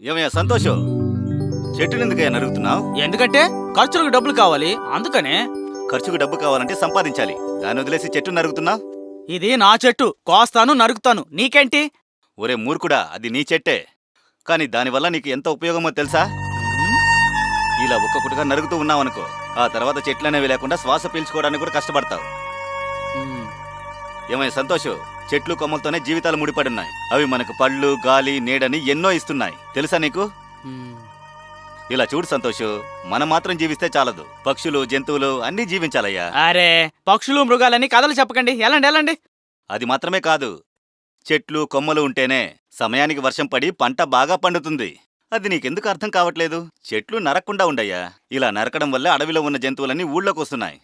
ఏమయ్యా సంతోషు, చెట్టుని ఎందుకయ్యా నరుగుతున్నావు? ఎందుకంటే ఖర్చులకు డబ్బులు కావాలి అందుకనే. ఖర్చుకు డబ్బు కావాలంటే సంపాదించాలి, దాన్ని వదిలేసి చెట్టు నరుగుతున్నావు. ఇది నా చెట్టు, కోస్తాను నరుకుతాను, నీకేంటి? ఒరే మూర్ఖుడా, అది నీ చెట్టే, కానీ దానివల్ల నీకు ఎంత ఉపయోగమో తెలుసా? ఇలా ఒక్కొక్కటిగా నరుగుతూ ఉన్నావనుకో, ఆ తర్వాత చెట్లనేవి లేకుండా శ్వాస పీల్చుకోవడానికి కూడా కష్టపడతావు. ఏమయ్య సంతోషు, చెట్లు కొమ్మలతోనే జీవితాలు ముడిపడున్నాయి. అవి మనకు పళ్ళు, గాలి, నీడని ఎన్నో ఇస్తున్నాయి, తెలుసా నీకు? ఇలా చూడు సంతోషు, మనం మాత్రం జీవిస్తే చాలదు, పక్షులు, జంతువులు అన్నీ జీవించాలయ్యా. అరే పక్షులు మృగాలని కథలు చెప్పకండి, ఎలాండి ఎలాండి. అది మాత్రమే కాదు, చెట్లు కొమ్మలు ఉంటేనే సమయానికి వర్షం పడి పంట బాగా పండుతుంది. అది నీకెందుకు అర్థం కావట్లేదు? చెట్లు నరక్కుండా ఉండయ్యా. ఇలా నరకడం వల్ల అడవిలో ఉన్న జంతువులన్నీ ఊళ్ళోకి వస్తున్నాయి.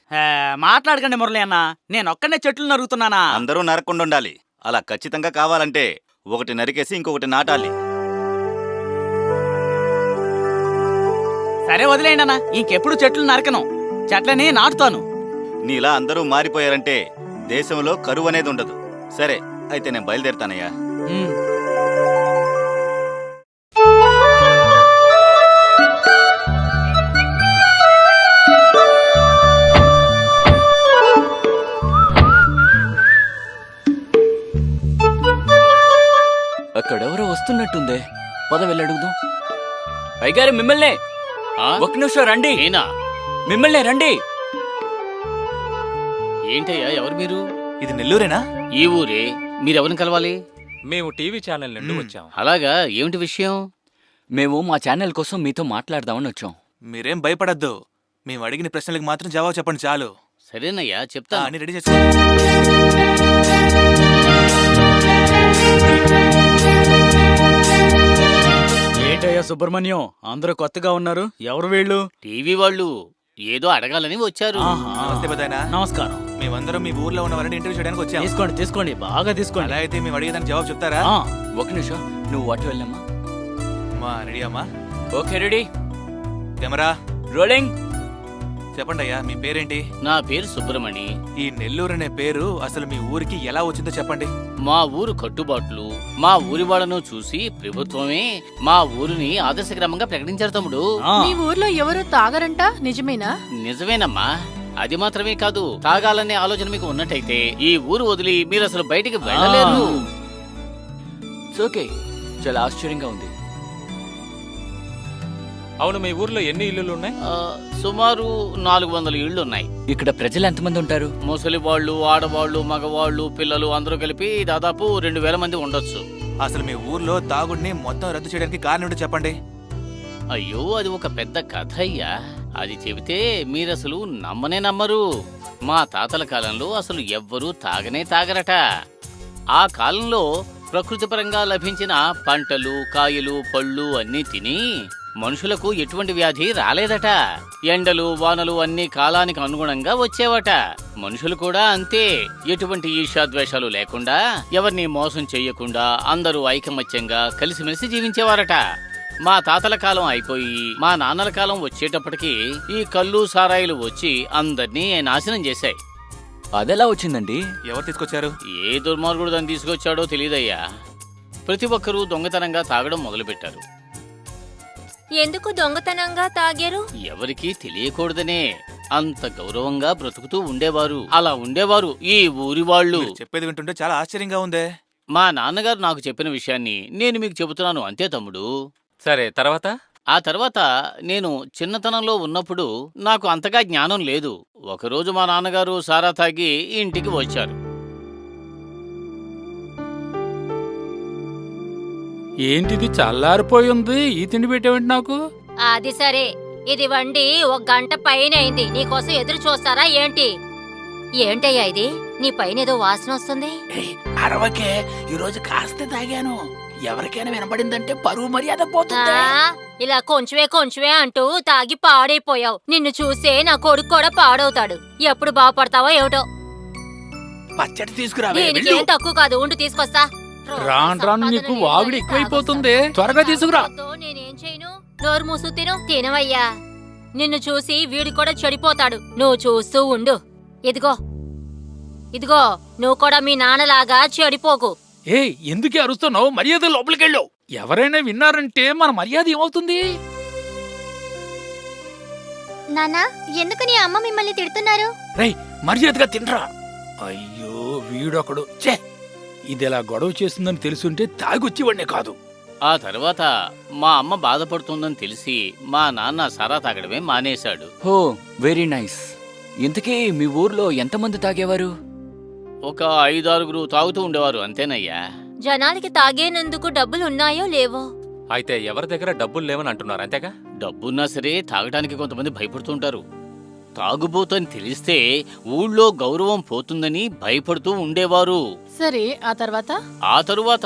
మాట్లాడకండి మురళి అన్న, నేనొక్కనే చెట్లు నరుగుతున్నానా? అందరూ నరక్కుండా ఉండాలి. అలా ఖచ్చితంగా కావాలంటే ఒకటి నరికేసి ఇంకొకటి నాటాలి. సరే వదిలేయండి అన్న, ఇంకెప్పుడు చెట్లు నరకను, చెట్లని నాటుతాను. నీలా అందరూ మారిపోయారంటే దేశంలో కరువు అనేది ఉండదు. సరే అయితే నేను బయలుదేరుతానయ్యా. అక్కడెవరో వస్తున్నట్టుందే, పద వెళ్ళడుగుదాం. అయ్యగారు మిమ్మల్నే, ఒక్క నిమిషం రండి. మిమ్మల్నే రండి. ఏంటయ్యా, ఎవరు మీరు? ఇది నెల్లూరేనా? ఈ ఊరే. మీరెవరిని కలవాలి? మేము టీవీ ఛానల్ నుండి వచ్చాం. అలాగా, ఏమిటి విషయం? మేము మా ఛానల్ కోసం మీతో మాట్లాడదామని వచ్చాం. మీరేం భయపడద్దు, మేము అడిగిన ప్రశ్నలకు మాత్రం జవాబు చెప్పండి చాలు. సరేనయ్యా, చెప్తా. అన్ని రెడీ చేసుకో. ఏంటయ్యా సుబ్రహ్మణ్యం, అందరూ కొత్తగా ఉన్నారు, ఎవరు వీళ్ళు? టీవీ వాళ్ళు ఏదో అడగాలని వచ్చారు. నమస్తే పెదాయనా. నమస్కారం. మేమందరం మీ ఊర్లో ఉన్న వారిని ఇంటర్వ్యూ చేయడానికి వచ్చాం. తీసుకోండి తీసుకోండి, బాగా తీసుకోండి. అలా అయితే మేము అడిగేదానికి జవాబు చెప్తారా? ఒక నిమిషం, నువ్వు అటు వెళ్ళమ్మా. అమ్మా రెడీ అమ్మా? Okay ready, camera rolling. చెప్పండి అయ్యా, మీ పేరేంటి? నా పేరు సుబ్రమణి. ఈ నెల్లూరు అనే పేరు అసలు మీ ఊరికి ఎలా వచ్చిందో చెప్పండి. మా ఊరు కట్టుబాట్లు, మా ఊరి వాళ్ళను చూసి ప్రభుత్వమే మా ఊరిని ఆదర్శ గ్రామంగా ప్రకటించారు తమ్ముడు. మీ ఊర్లో ఎవరు తాగరంట, నిజమేనా? నిజమేనమ్మా. అది మాత్రమే కాదు, తాగాలనే ఆలోచన మీకు ఉన్నట్టయితే ఈ ఊరు వదిలి మీరు అసలు బయటికి వెళ్ళలేరు. ఓకే, చాలా ఆశ్చర్యంగా ఉంది. అవును, మీ ఊర్లో ఎన్ని ఇల్లులు ఉన్నాయి? సుమారు 400 ఇళ్లున్నాయి. ఇక్కడ ప్రజలు ఎంతమంది ఉంటారు? ముసలి వాళ్ళు, ఆడవాళ్ళు, మగవాళ్ళు, పిల్లలు అందరూ కలిపి దాదాపు 2000 మంది ఉండొచ్చు. అసలు మీ ఊర్లో తాగుడిని మొత్తం రద్దు చేయడానికి కారణం ఏంటో చెప్పండి. అయ్యో, అది ఒక పెద్ద కథ అయ్యా. అది చెబితే మీరసలు నమ్మనే నమ్మరు. మా తాతల కాలంలో అసలు ఎవ్వరూ తాగనే తాగరట. ఆ కాలంలో ప్రకృతి పరంగా లభించిన పంటలు, కాయలు, పళ్ళు అన్నీ తిని మనుషులకు ఎటువంటి వ్యాధి రాలేదట. ఎండలు, వానలు అన్ని కాలానికి అనుగుణంగా వచ్చేవట. మనుషులు కూడా అంతే, ఎటువంటి ఈర్ష్యాద్వేషాలు లేకుండా, ఎవరిని మోసం చెయ్యకుండా అందరూ ఐకమత్యంగా కలిసిమెలిసి జీవించేవారట. మా తాతల కాలం అయిపోయి మా నాన్నల కాలం వచ్చేటప్పటికి ఈ కళ్ళు, సారాయిలు వచ్చి అందర్నీ నాశనం చేశాయి. అదెలా వచ్చిందండి? ఎవరు తీసుకొచ్చారు? ఏ దుర్మార్గుడు దాన్ని తీసుకొచ్చాడో తెలియదయ్యా. ప్రతి ఒక్కరూ దొంగతనంగా తాగడం మొదలుపెట్టారు. ఎందుకు దొంగతనంగా తాగారు? ఎవరికీ తెలియకూడదనే అంత గౌరవంగా బ్రతుకుతూ ఉండేవారు. అలా ఉండేవారు ఈ ఊరి వాళ్ళు. మీరు చెప్పేది వింటుంటే చాలా ఆశ్చర్యంగా ఉందే. మా నాన్నగారు నాకు చెప్పిన విషయాన్ని నేను మీకు చెబుతున్నాను, అంతే తమ్ముడు. సరే, తర్వాత? ఆ తర్వాత నేను చిన్నతనంలో ఉన్నప్పుడు నాకు అంతగా జ్ఞానం లేదు. ఒకరోజు మా నాన్నగారు సారా తాగి ఇంటికి వచ్చారు. ఏంటిది చల్లారిపోయి ఉంది, ఈ తిండి పెట్టేవంటి నాకు? అది సరే, ఇది వండి 1 గంట పైన అయింది, నీకోసం ఎదురు చూస్తారా ఏంటి? ఏంటయ్యా ఇది, నీ పైన ఏదో వాసన వస్తుంది. అరవకే, ఈరోజు కాస్త తాగాను. ఎవరికైనా వినపడిందంటే పరువు మర్యాద పోతుంది. ఇలా కొంచెమే అంటూ తాగి పాడైపోయావు. నిన్ను చూసే నా కొడుకు కూడా పాడవుతాడు. ఎప్పుడు బాగుపడతావో ఏమిటో. పచ్చడి తీసుకురా. దీనికి ఏం తక్కువ కాదు, ఉండు తీసుకొస్తా. రాను నీకు వాగుడు ఎక్కువైపోతుంది, త్వరగా తీసుకురా. నేనేం చేయను, నోరు మూసు తినవయ్యా. నిన్ను చూసి వీడు కూడా చెడిపోతాడు, నువ్వు చూస్తూ ఉండు. ఇదిగో నువ్వు కూడా మీ నాన్నలాగా చెడిపోకు. ఎందుకే అరుస్తున్నావు? మర్యాద లోపలికెళ్ళు. ఎవరైనా విన్నారంటే మన మర్యాద ఏమవుతుంది? నానా, ఎందుకు నీ అమ్మ మిమ్మల్ని తిడుతున్నారు? రేయ్, మర్యాదగా తినరా. అయ్యో వీడొకడు. ఛే, ఇదిలా గొడవ చేస్తుందని తెలుసుంటే తాగొచ్చేవాడినే కాదు. ఆ తర్వాత మా అమ్మ బాధపడుతుందని తెలిసి మా నాన్న సారా తాగడమే మానేశాడు. హో, వెరీ నైస్. ఇంతకీ మీ ఊర్లో ఎంతమంది తాగేవారు? ఒక 5-6 తాగుతూ ఉండేవారు అంతేనయ్యా. జనాలకి తాగేనందుకు డబ్బులు ఉన్నాయో లేవో? అయితే ఎవరి దగ్గర డబ్బులు లేవని అంటున్నారు అంతేగా? డబ్బున్నా సరే తాగడానికి కొంతమంది భయపడుతుంటారు. తాగుబోతని తెలిస్తే ఊళ్ళో గౌరవం పోతుందని భయపడుతూ ఉండేవారు. సరే, ఆ తర్వాత? ఆ తరువాత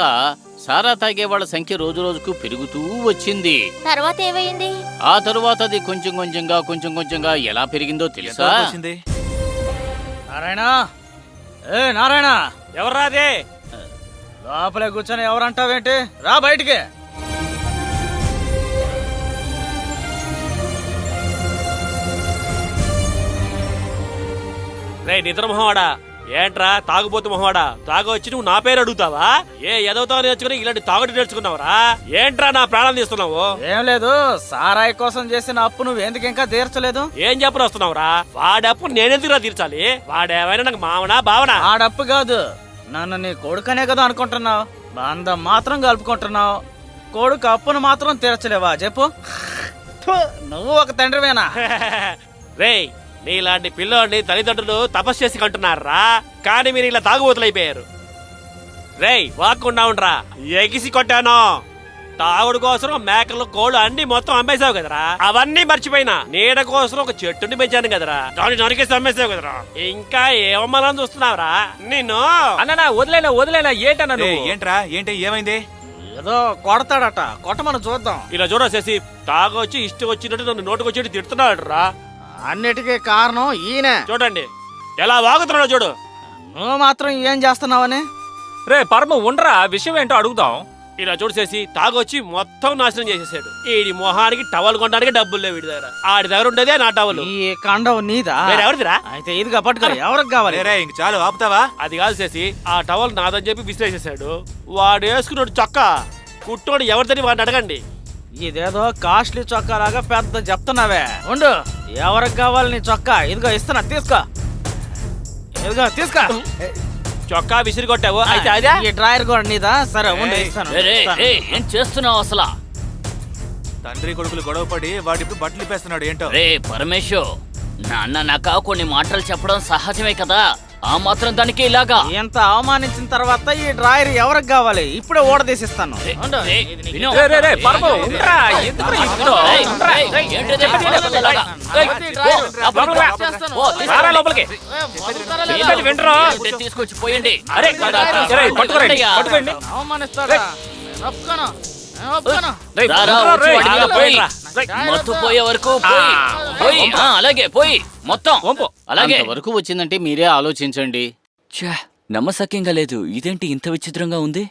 సారా తాగేవాళ్ల సంఖ్య రోజురోజుకు పెరుగుతూ వచ్చింది. తర్వాత ఏమైంది? ఆ తరువాత అది కొంచెం కొంచెంగా ఎలా పెరిగిందో తెలుసా? వచ్చింది నారాయణ, ఏ నారాయణ, ఎవర్రా అదే? లోపలే కూర్చొని ఎవరంటావేంటి? రా బయటికి. రే నిద్ర మొహవాడా, ఏంట్రా తాగుబోతు మొహవాడా? తాగొచ్చి నువ్వు నా పేరు అడుగుతావా? ఏ ఎదవుతావు నేర్చుకుని ఇలాంటి తాగుడు నేర్చుకున్నావురా? ఏంట్రా నా ప్రాణం తీస్తున్నావు? ఏం లేదు, సారాయి కోసం చేసిన అప్పు నువ్వు ఎందుకు ఇంకా తీర్చలేదు? ఏం చెప్పని వస్తున్నావురా? వాడప్పు నేనెందుకురా తీర్చాలి? వాడేమైనా నాకు మావనా బావనా? ఆడప్పు కాదు, నన్ను నీ కొడుకనే కదా అనుకుంటున్నావు. బంధం మాత్రం కలుపుకుంటున్నావు, కొడుకు అప్పును మాత్రం తీర్చలేవా చెప్పు? థు, నువ్వు ఒక తండ్రివేనా? రేయ్, నీలాంటి పిల్లోడిని తల్లిదండ్రులు తపస్సు చేసి కంటున్నారా? కానీ మీరు ఇలా తాగుబోతులైపోయారు. రేయ్, వాక్కుండా ఉండరా, ఎగిసి కొట్టాను. తాగుడు కోసం మేకలు కోళ్ళు అన్ని మొత్తం అమ్మేశావు కదరా. అవన్నీ మర్చిపోయినా నీడ కోసం ఒక చెట్టుని పెంచాను కదరా, దాన్ని నరికేసి అమ్మేశావు కదరా. ఇంకా ఏమమ్మాలని చూస్తున్నావురా నిన్ను? అన్న వదిలేనా ఏంటన్నా ఏయ్, ఏంట్రా ఏంటి ఏమైంది? ఏదో కొడతాడట, కొట్టమని చూద్దాం. ఇలా చూడసేసి తాగొచ్చి ఇష్టం వచ్చినట్టు నన్ను నోటుకొచ్చి తిడుతున్నాడు రా. అన్నిటికీ కారణం ఈయనే. చూడండి ఎలా వాగుతున్నాడో చూడు. నువ్వు మాత్రం ఏం చేస్తున్నావని? రే పరమ ఉండరా, విషయం ఏంటో అడుగుదాం. ఇలా చూసేసి తాగొచ్చి మొత్తం నాశనం చేసేసాడు. ఈడి మొహానికి టవల్ కొనడానికి డబ్బులు లేవు వీడి దగ్గర. ఆడి దగ్గర ఉండేదే నా టవల్. ఈ కండం నీదా? ఎవరిదిరా? అయితే ఇదిగా పట్టుకో, ఎవరికి కావాలి? రే ఇంక చాలు, ఆపుతావా? అది కాదు చేసి ఆ టవల్ నాదని చెప్పి విసిరేసేసాడు. వాడు వేసుకున్నాడు చొక్క కుట్టోడు ఎవరిదని వాడిని అడగండి. ఇదేదో కాస్ట్లీ చొక్కా లాగా పెద్ద చెప్తున్నావే. ఉండు, ఎవరికి కావాలి నీ చొక్కా? ఇదిగో ఇస్తున్నా, తీసుకో. ఇదిగో తీసుకో. చొక్కా విసిరి కొట్టావు, అయితే అదే ఈ డ్రాయర్ కూడా నీదా? సరే ఉండు, ఇస్తాను. ఏం చేస్తున్నావు అసలు? తండ్రి కొడుకులు గొడవ పడి వాడిప్పుడు బట్టలు ఇప్పేస్తున్నాడు ఏంటో. రే పరమేశో, నాన్న నాక కొన్ని మాటలు చెప్పడం సహజమే కదా, ఆ మాత్రం దానికి ఇలాగా? ఇంత అవమానించిన తర్వాత ఈ డ్రాయర్ ఎవరికి కావాలి? ఇప్పుడే ఓడదీసిస్తాను. ఉండు, ఇది నీకు. విను. పరమ ఉండరా, ఎందుకురా ఇప్పుడు? ఏయ్, ఏయ్, ఏంటిది చెప్పేది అలాగా? ఏయ్, ఓ, చేస్తాను. ఓ, తీసుకురా లోపలికి. ఏంటది వింటరా? ఉంటే తీసుకొచ్చి పోయండి. అరే, పట్టుకోండి. అవమానిస్తాడా? నేను ఒప్పుకోను, నేను ఒప్పుకోను. రా, రా, వచ్చి వాడి మీద పోయి. మత్తు పోయే వరకు పోయి. పోయి. ఆ, అలాగే పోయి మొత్తం అలాగే వరకు వచ్చిందంటే మీరే ఆలోచించండి. ఛే, నమ్మసక్యంగా లేదు. ఇదేంటి ఇంత విచిత్రంగా ఉంది?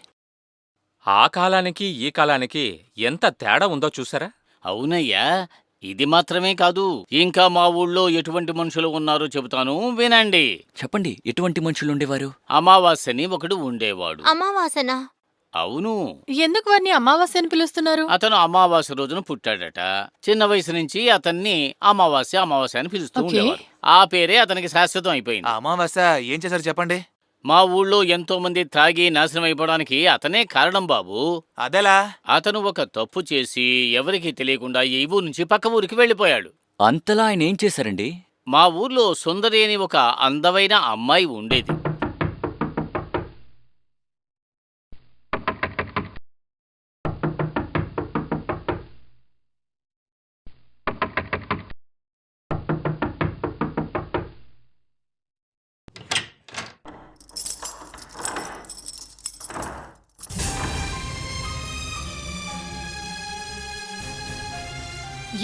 ఆ కాలానికి ఈ కాలానికి ఎంత తేడా ఉందో చూసారా? అవునయ్యా, ఇది మాత్రమే కాదు, ఇంకా మా ఊళ్ళో ఎటువంటి మనుషులు ఉన్నారో చెబుతాను వినండి. చెప్పండి, ఎటువంటి మనుషులు ఉండేవారు? అమావాస్యని ఒకడు ఉండేవాడు. అమావాసన? అవును, ఎందుకు వారిని అమావాస్యని పిలుస్తున్నారు? అతను అమావాస్య రోజున పుట్టాడట. చిన్న వయసు నుంచి అతన్ని అమావాస్య అని పిలుస్తూ ఓకే. ఉండేవారు. ఆ పేరే అతనికి శాశ్వతం అయిపోయింది. ఆ అమావాస్య ఏం చేశారు చెప్పండి? మా ఊళ్ళో ఎంతో మంది తాగి నాశనం అయిపోవడానికి అతనే కారణం బాబు. అదెలా? అతను ఒక తప్పు చేసి ఎవరికీ తెలియకుండా ఈ ఊరు నుంచి పక్క ఊరికి వెళ్ళిపోయాడు. అంతలా ఆయన ఏం చేశారండి? మా ఊర్లో సుందరి అని ఒక అందమైన అమ్మాయి ఉండేది.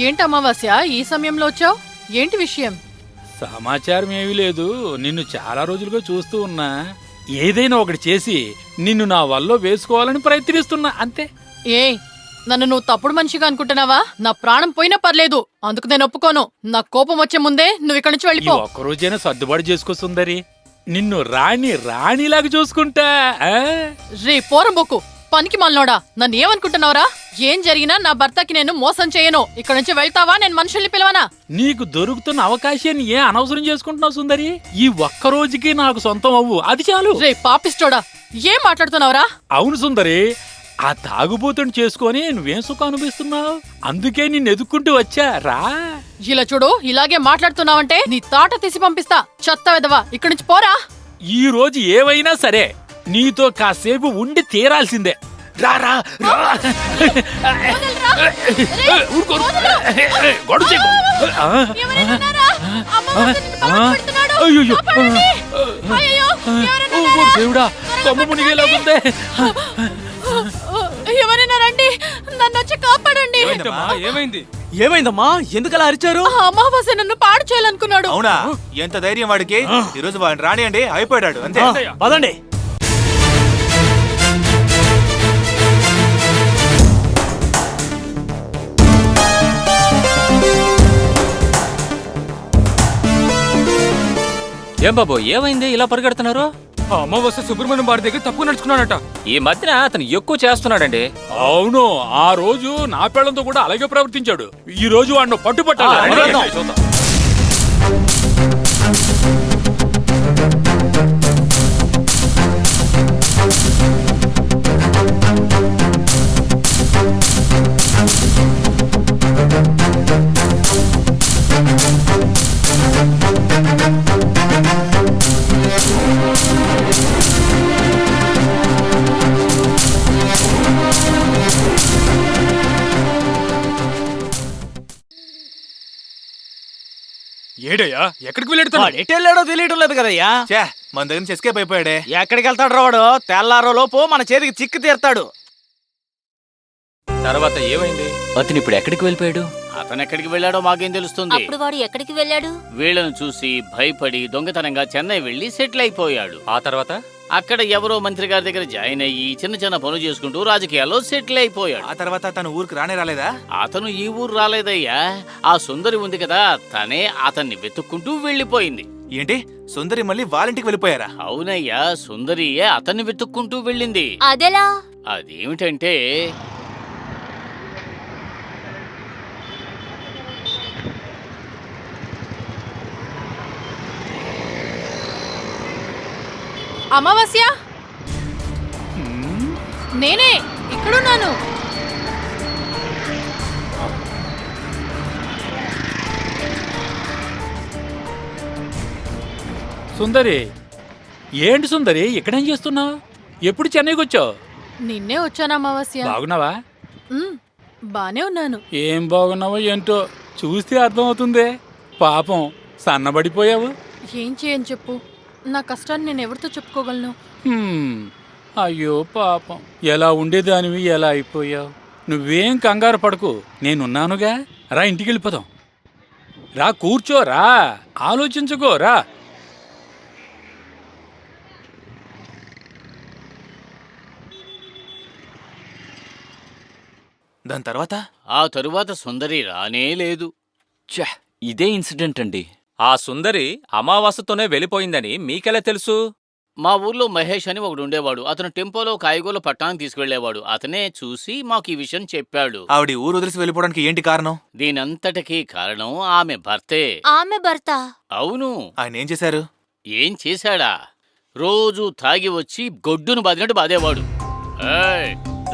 ఏంటి అమావాస్య, ఈ సమయంలో వచ్చావు? ఏంటి విషయం? సమాచారం ఏమీ లేదు. నిన్ను చాలా రోజులుగా చూస్తూ ఉన్నా. ఏదైనా ఒకటి చేసి నిన్ను నా వల్ల వేసుకోవాలని ప్రయత్నిస్తున్నా అంతే. ఏ, నన్ను నువ్వు తప్పుడు మనిషిగా అనుకుంటున్నావా? నా ప్రాణం పోయినా పర్లేదు, అందుకు నేను ఒప్పుకోను. నా కోపం వచ్చే ముందే నువ్వు ఇక్కడి నుంచి ఈ వెళ్ళిపో. ఒక్కరోజైనా సర్దుబాటు చేసుకో సుందరి. నిన్ను రాణిలాగా చూసుకుంటా. రే పోరం బొక్కు, పనికి మాలినోడా, నన్ను ఏమనుకుంటున్నావురా? ఏం జరిగినా నా భర్తకి నేను మోసం చేయను. ఇక్కడ నుంచి వెళ్తావా? నేను మనుషుల్ని పిలవనా? నీకు దొరుకుతున్న అవకాశాన్ని ఏ అనవసరం చేసుకుంటున్నావు సుందరి? ఈ ఒక్క రోజుకి నాకు సొంతం అవ్వు, అది చాలు. రే పాపిస్టోడా, ఏం మాట్లాడుతున్నావురా? అవును సుందరి, ఆ తాగుబోతుని చేసుకొని నువ్వేం సుఖం అనిపిస్తున్నావు? అందుకే నిన్ను ఎదుక్కుంటూ వచ్చా. రా. ఇలా చూడు, ఇలాగే మాట్లాడుతున్నావంటే నీ తాట తీసి పంపిస్తా. చెత్త వెదవా, ఇక్కడి నుంచి పోరా. ఈ రోజు ఏవైనా సరే నీతో కాసేపు ఉండి తీరాల్సిందే. రా రా రా. ఊరుకో. గొడవ చేయకు. ఎవరైనా ఉన్నారా? అమ్మవారు నిన్ను బాధపెడుతున్నాడు. అయ్యయ్యో. కాపాడండి. అయ్యయ్యో, ఎవరైనా ఓ ఉన్నారా? దేవుడా, కొమ్మ మునిగేలాగుందే. ఎవరైనా రండి, నన్ను వచ్చి కాపాడండి. ఏమైందమ్మా? ఎందుకలా అరిచారు? ఆ అమావాస్య నన్ను పాడు చేయాలనుకున్నాడు. అవునా? ఎంత ధైర్యం వాడికి! ఈ రోజు వాడిని రానియండి, అయిపోయాడు అంతే. పదండి. ఏం బాబు, ఏమైంది ఇలా పరిగెడుతున్నారు? అమావాస్య సుబ్రహ్మణ్యం వారి దగ్గర తప్పు నడుచుకున్నాడట. ఈ మధ్యన అతను ఎక్కువ చేస్తున్నాడండి. అవును, ఆ రోజు నా పిల్లలతో కూడా అలాగే ప్రవర్తించాడు. ఈ రోజు వాడిని పట్టుపట్టాలి. చూద్దాం. ఏడయ్యా, ఎక్కడికి వెళ్ళాడు? ఎటు వెళ్ళాడో తెలియటం లేదు కదయ్యా. ఛే, మన దగ్గర నుంచి ఎస్కేప్ అయిపోయాడే. ఎక్కడికి వెళ్తాడు రావాడు? తెల్లారో లోపు మన చేతికి చిక్కు తీరుతాడు. తర్వాత ఏమైంది? అతను ఇప్పుడు ఎక్కడికి వెళ్ళిపోయాడు? అతను ఎక్కడికి వెళ్ళాడో మాకేం తెలుస్తుంది. అప్పుడు వాడు ఎక్కడికి వెళ్ళాడు? వీళ్ళను చూసి భయపడి దొంగతనంగా చెన్నై వెళ్లి సెటిల్ అయిపోయాడు. ఆ తర్వాత అక్కడ ఎవరో మంత్రి గారి దగ్గర జాయిన్ అయ్యి చిన్న చిన్న పనులు చేసుకుంటూ రాజకీయాల్లో సెటిల్ అయిపోయాడు. ఆ తర్వాత తను ఊరికి రాలేదా? అతను ఈ ఊరు రాలేదయ్యా. ఆ సుందరి ఉంది కదా, తనే అతన్ని వెతుక్కుంటూ వెళ్ళిపోయింది. ఏంటి, సుందరి మళ్ళీ వాళ్ళింటికి వెళ్ళిపోయారా? అవునయ్యా, సుందరియే అతన్ని వెతుక్కుంటూ వెళ్ళింది. అదెలా? అదేమిటంటే అమావాస్య, నేనే ఇక్కడున్నాను. సుందరి, ఏంటి సుందరి ఇక్కడేం చేస్తున్నావు? ఎప్పుడు చెన్నైకి వచ్చావు? నిన్నే వచ్చాను అమావాస్య. బాగున్నావా? బానే ఉన్నాను. ఏం బాగున్నావో ఏంటో చూస్తే అర్థమవుతుందే. పాపం సన్నబడిపోయావు. ఏం చేయని చెప్పు, నా కష్టాన్ని నేను ఎవరితో చెప్పుకోగలను? అయ్యో పాపం, ఎలా ఉండేదానివి ఎలా అయిపోయావు? నువ్వేం కంగారు పడకు, నేనున్నానుగా. రా, ఇంటికి వెళ్ళిపోదాం. రా, కూర్చోరా, ఆలోచించుకోరా. దాని తర్వాత? ఆ తరువాత సుందరి రానే లేదు. ఇదే ఇన్సిడెంట్ అండి. ఆ సుందరి అమావాస్యతోనే వెళ్ళిపోయిందని మీకెలా తెలుసు? మా ఊర్లో మహేష్ అని ఒకడు ఉండేవాడు. అతను టెంపోలో కాయగూరలు పట్టణానికి తీసుకువెళ్లేవాడు. అతనే చూసి మాకు ఈ విషయం చెప్పాడు. ఆవిడ ఊరు వదిలిసి వెళ్ళిపోవడానికి ఏంటి కారణం? దీనంతటికీ కారణం ఆమె భర్తే. ఆమె భర్త? అవును. ఆయన ఏం చేశారు? ఏం చేశాడా? రోజు తాగి వచ్చి గొడ్డును బాదినట్టు బాదేవాడు.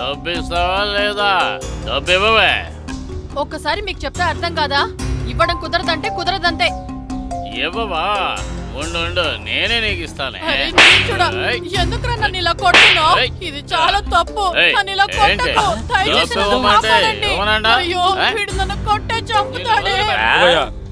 డబ్బిస్తావా లేదా? డబ్బివ్వవే. ఒక్కసారి మీకు చెప్తే అర్థం కాదా? ఇవ్వడం కుదరదంటే కుదరదంతే. ఇవ్వవా? ఉండు, నేనే నీకు ఇస్తానే. ఎందుకురా నన్ను ఇలా కొడుతున్నావు? ఇది చాలా తప్పు. నన్ను ఇలా కొట్టకు. దయచేసి నన్ను కాపాడండి. అయ్యో, వీడు నన్ను కొట్టే చంపుతాడే.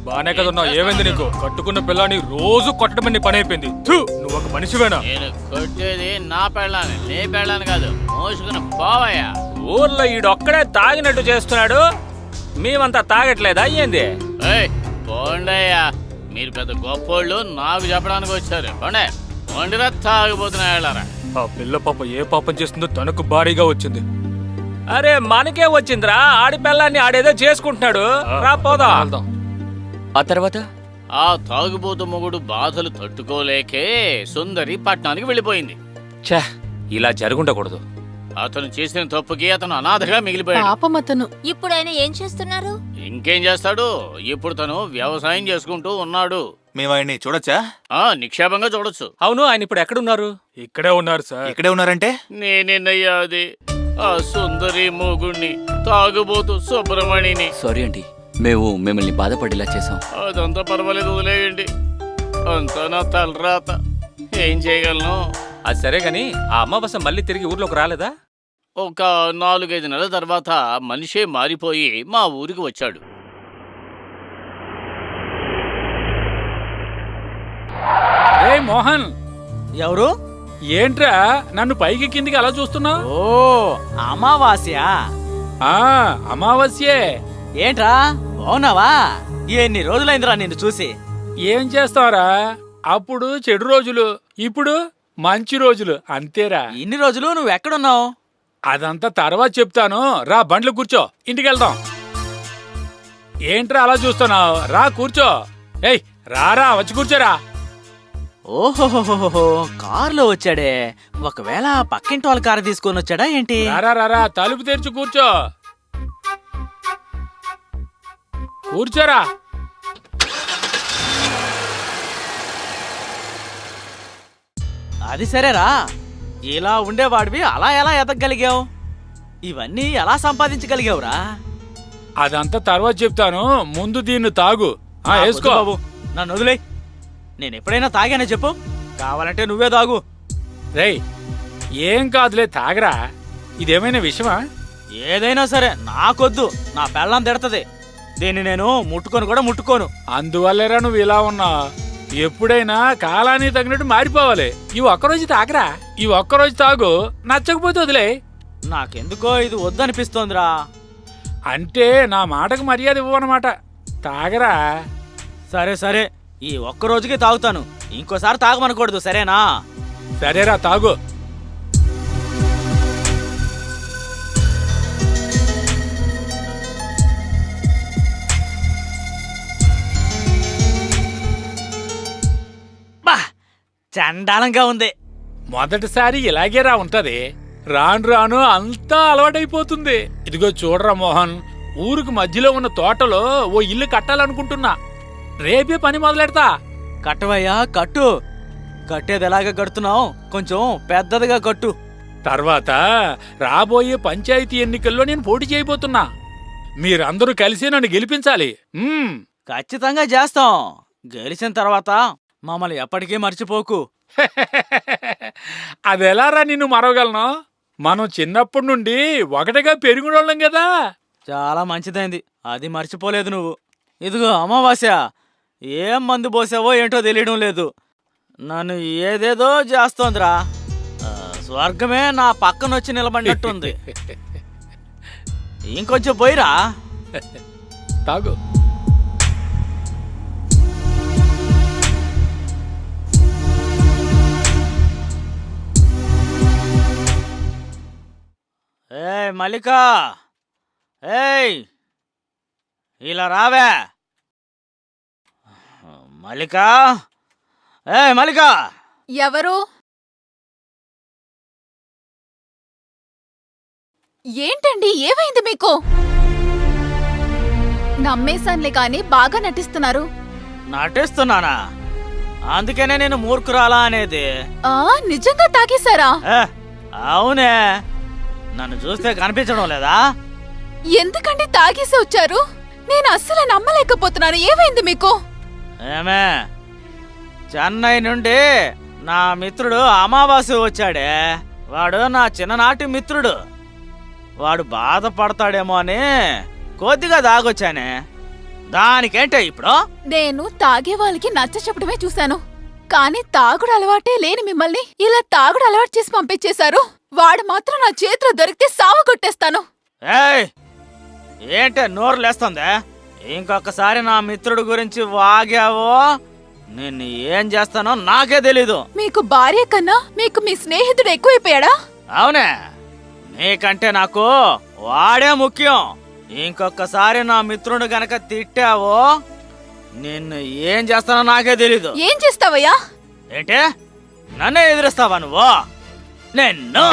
బానే కదన్నావు, ఏమైంది నీకు? కట్టుకున్న పిల్లని రోజు కొట్టడం నీ పని అయిపోయింది. నువ్వు ఒక మనిషివేనా? నేను కొట్టేది నా పెళ్ళాన్ని, నీ పెళ్ళాన్ని కాదు. మోసుకుని పోవయ్యా. ఊర్లో ఈడొక్కడే తాగినట్టు చేస్తున్నాడు, మేమంతా తాగట్లేదా అయ్యింది? పోండయ్యా, మీరు పెద్ద గొప్పోళ్ళు నాకు చెప్పడానికి వచ్చారు. వండిరా తాగిపోతున్నా. ఆ పిల్ల పాప ఏ పాపం చేస్తుందో తనకు భారీగా వచ్చింది. అరే మనకే వచ్చిందిరా, ఆడి పిల్లాన్ని ఆడేదో చేసుకుంటున్నాడు. రా పోదాం. ఆ తర్వాత ఆ తాగుబోతు మొగుడు బాధలు తట్టుకోలేకే సుందరి పట్నానికి వెళ్ళిపోయింది. ఇలా జరుగుండకూడదు. అతను చేసిన తప్పుకి అతను అనాథగా మిగిలిపోయాడు. పాపం అతను. ఇప్పుడు ఆయన ఏం చేస్తున్నారు? ఇంకేం చేస్తాడు? ఇప్పుడు తను వ్యవసాయం చేసుకుంటూ ఉన్నాడు. మేము ఆయన్ని చూడొచ్చా? నిక్షేపంగా చూడొచ్చు. అవును, ఆయన ఇప్పుడు ఎక్కడున్నారు? ఇక్కడే ఉన్నారు సార్. ఇక్కడే ఉన్నారంటే? నేనయ్యా అది ఆ సుందరి మూగుణ్ణి, తాగుబోతు సుబ్రమణిని. సారీ అండి, మేము మిమ్మల్ని బాధపడేలా చేసాం. అదంతా పర్వాలేదు, వదిలేయండి. అంతా నా తలరాత. ఏం చేయగలను? అది సరే గాని ఆ అమావాస్య మళ్ళీ తిరిగి ఊర్లోకి రాలేదా? ఒక 4-5 నెలల తర్వాత మనిషే మారిపోయి మా ఊరికి వచ్చాడు. రే మోహన్, ఎవరు? ఏంట్రా నన్ను పైకి కిందికి అలా చూస్తున్నావు? ఓ, అమావాస్య. అమావాస్యే. ఏంట్రా బావున్నావా? ఎన్ని రోజులైందిరా నిన్ను చూసి. ఏం చేస్తావురా? అప్పుడు చెడు రోజులు, ఇప్పుడు మంచి రోజులు, అంతేరా. ఇన్ని రోజులు నువ్వు ఎక్కడున్నావు? అదంతా తర్వాత చెప్తాను. రా బండ్లు కూర్చో, ఇంటికి వెళ్దాం. ఏంట్రా అలా చూస్తున్నావు? రా కూర్చో. ఏయ్ రారా, వచ్చి కూర్చోరా. ఓహోహోహో, కారులో వచ్చాడే. ఒకవేళ పక్కింటి వాళ్ళ కారు తీసుకొని వచ్చాడా ఏంటి? రారా రారా, తలుపు తెరిచి కూర్చో. కూర్చోరా. అది సరేరా, ఇలా ఉండేవాడివి అలా ఎలా ఎదగలిగావు? ఇవన్నీ ఎలా సంపాదించగలిగావురా? అదంతా తర్వాత చెప్తాను, ముందు దీన్ని తాగు. వేసుకో బాబు, నన్ను వదిలే. నేను ఎప్పుడైనా తాగానే చెప్పు, కావాలంటే నువ్వే తాగు. రేయ్ ఏం కాదులే, తాగరా. ఇదేమైనా విషయమా? ఏదైనా సరే నాకొద్దు, నా పెళ్ళం తిడతది. దీన్ని నేను ముట్టుకొని కూడా ముట్టుకోను. అందువల్లేరా నువ్వు ఇలా ఉన్నావు. ఎప్పుడైనా కాలానికి తగినట్టు మారిపోవాలి. ఈ ఒక్కరోజు తాగరా, ఈ ఒక్కరోజు తాగు, నచ్చకపోతే వదిలే. నాకెందుకో ఇది వద్దనిపిస్తోందిరా. అంటే నా మాటకు మర్యాద ఇవ్వనమాట. తాగరా. సరే సరే, ఈ ఒక్క రోజుకి తాగుతాను, ఇంకోసారి తాగమనకూడదు, సరేనా? సరేరా తాగు. బా, చండాలంగా ఉంది. మొదటిసారి ఇలాగేరా ఉంటది. రాను రాను అంతా అలవాటైపోతుంది. ఇదిగో చూడరా మోహన్, ఊరికి మధ్యలో ఉన్న తోటలో ఓ ఇల్లు కట్టాలనుకుంటున్నా. రేపే పని మొదలెడతా. కట్టవయ్యా, కట్టు. కట్టేది ఎలాగ కడుతున్నావు? కొంచెం పెద్దదిగా కట్టు. తర్వాత రాబోయే పంచాయతీ ఎన్నికల్లో నేను పోటీ చేయబోతున్నా. మీరందరూ కలిసి నన్ను గెలిపించాలి. ఖచ్చితంగా చేస్తాం. గెలిచిన తర్వాత మమ్మల్ని ఎప్పటికీ మర్చిపోకు. అదెలారా నిన్ను మరవగలను? మనం చిన్నప్పటి నుండి ఒకటిగా పెరుగునోళ్ళం కదా. చాలా మంచిదైంది, అది మర్చిపోలేదు నువ్వు. ఇదిగో అమావాస్య, ఏం మందు పోసావో ఏంటో తెలియడం లేదు. నన్ను ఏదేదో చేస్తోందిరా. స్వర్గమే నా పక్కనొచ్చి నిలబడినట్టుంది. ఇంకొంచెం పోయిరా. తాగు. ఏయ్ మల్లికా, ఏయ్ ఇలా రావే. మల్లికా, ఏయ్ మల్లికా. ఎవరు? ఏంటండి, ఏమైంది మీకు? నమ్మేశాన్లే కాని బాగా నటిస్తున్నారు. నటిస్తున్నానా? అందుకనే నేను మూర్ఖురాలా అనేది. నిజంగా తాగేశారా? అవునే, నన్ను చూస్తే కనిపించడం లేదా? ఎందుకండి తాగేసి వచ్చారు? నేను అస్సలు నమ్మలేకపోతున్నాను. ఏమైంది మీకు? ఏమే, చెన్నై నుండి నా మిత్రుడు అమావాస్య వచ్చాడే. వాడు నా చిన్ననాటి మిత్రుడు. వాడు బాధపడతాడేమో అని కొద్దిగా దాగొచ్చానే. దానికేంటే ఇప్పుడు? నేను తాగే వాళ్ళకి నచ్చ చెప్పడమే చూశాను, కానీ తాగుడు అలవాటే లేని మిమ్మల్ని ఇలా తాగుడు అలవాటు చేసి పంపించేశారు. వాడు మాత్రం నా చేతిలో దొరికితే సావ కొట్టేస్తాను. ఏయ్, ఏంటే నోరు లేస్తుందే? ఇంకొకసారి నా మిత్రుడు గురించి వాగావో నిన్ను ఏం చేస్తానో నాకే తెలీదు. మీకు భార్య కన్నా మీకు మీ స్నేహితుడు ఎక్కువైపోయాడా? అవునే, నీకంటే నాకు వాడే ముఖ్యం. ఇంకొకసారి నా మిత్రుడు గనక తిట్టావో నిన్ను ఏం చేస్తానో నాకే తెలీదు. ఏం చేస్తావయ్యా? ఏంటే, నన్నే ఎదురిస్తావా నువ్వు? నిన్ను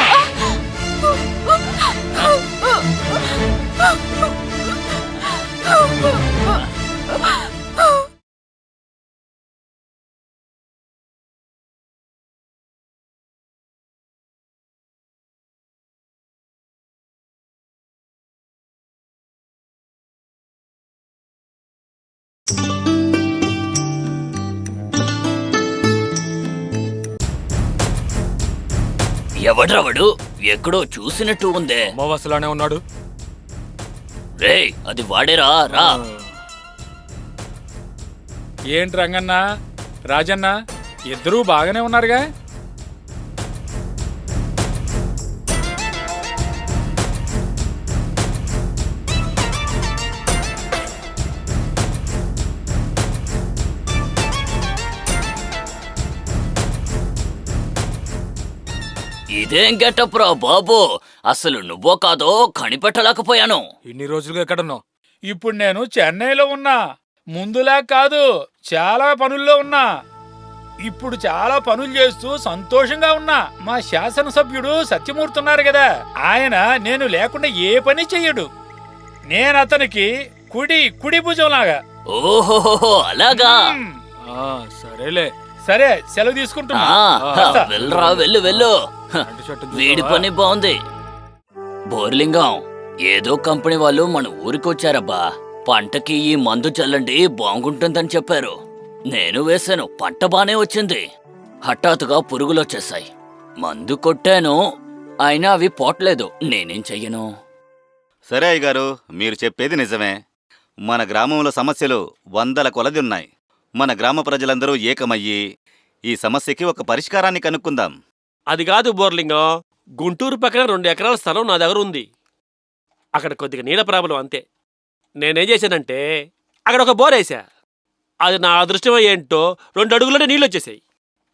ఎవడ్రవడు ఎక్కడో చూసినట్టు ఉందే. అమావాస్యలానే ఉన్నాడు. రేయ్ అది వాడేరా, రా. ఏంటి రంగన్న రాజన్న ఇద్దరూ బాగానే ఉన్నారుగా? ఇదేం గెటప్ రా బాబు, అసలు నువ్వో కాదో కనిపెట్టలేకపోయాను. ఇన్ని రోజులుగా ఎక్కడున్నావు? ఇప్పుడు నేను చెన్నైలో ఉన్నా. ముందులా కాదు, చాలా పనుల్లో ఉన్నా. ఇప్పుడు చాలా పనులు చేస్తూ సంతోషంగా ఉన్నా. మా శాసనసభ్యుడు సత్యమూర్తి ఉన్నారు కదా, ఆయన నేను లేకుండా ఏ పని చెయ్యడు. నేను అతనికి కుడి భుజంలాగా. ఓహో అలాగా. సరేలే. సరే, సెలవు తీసుకుంటున్నా. వెళ్ళరా, వెళ్ళు. వీడి పని బాగుంది. బోర్లింగం, ఏదో కంపెనీ వాళ్ళు మన ఊరికొచ్చారబ్బా. పంటకి ఈ మందు చల్లండి బాగుంటుందని చెప్పారు. నేను వేశాను, పంట బానే వచ్చింది. హఠాత్తుగా పురుగులొచ్చేశాయి. మందు కొట్టాను, అయినా అవి పోట్లేదు. నేనేం చెయ్యను? సరే అయ్యగారు, మీరు చెప్పేది నిజమే. మన గ్రామంలో సమస్యలు 100 కొలది ఉన్నాయి. మన గ్రామ ప్రజలందరూ ఏకమయ్యి ఈ సమస్యకి ఒక పరిష్కారాన్ని కనుక్కుందాం. అది కాదు బోర్లింగం, గుంటూరు పక్కన 2 ఎకరాల స్థలం నా దగ్గర ఉంది. అక్కడ కొద్దిగా నీళ్ళ ప్రాబ్లం అంతే. నేనేం చేశానంటే అక్కడ ఒక బోర్ వేసా. అది నా అదృష్టం ఏంటో 2 అడుగులోనే నీళ్ళు వచ్చేసాయి.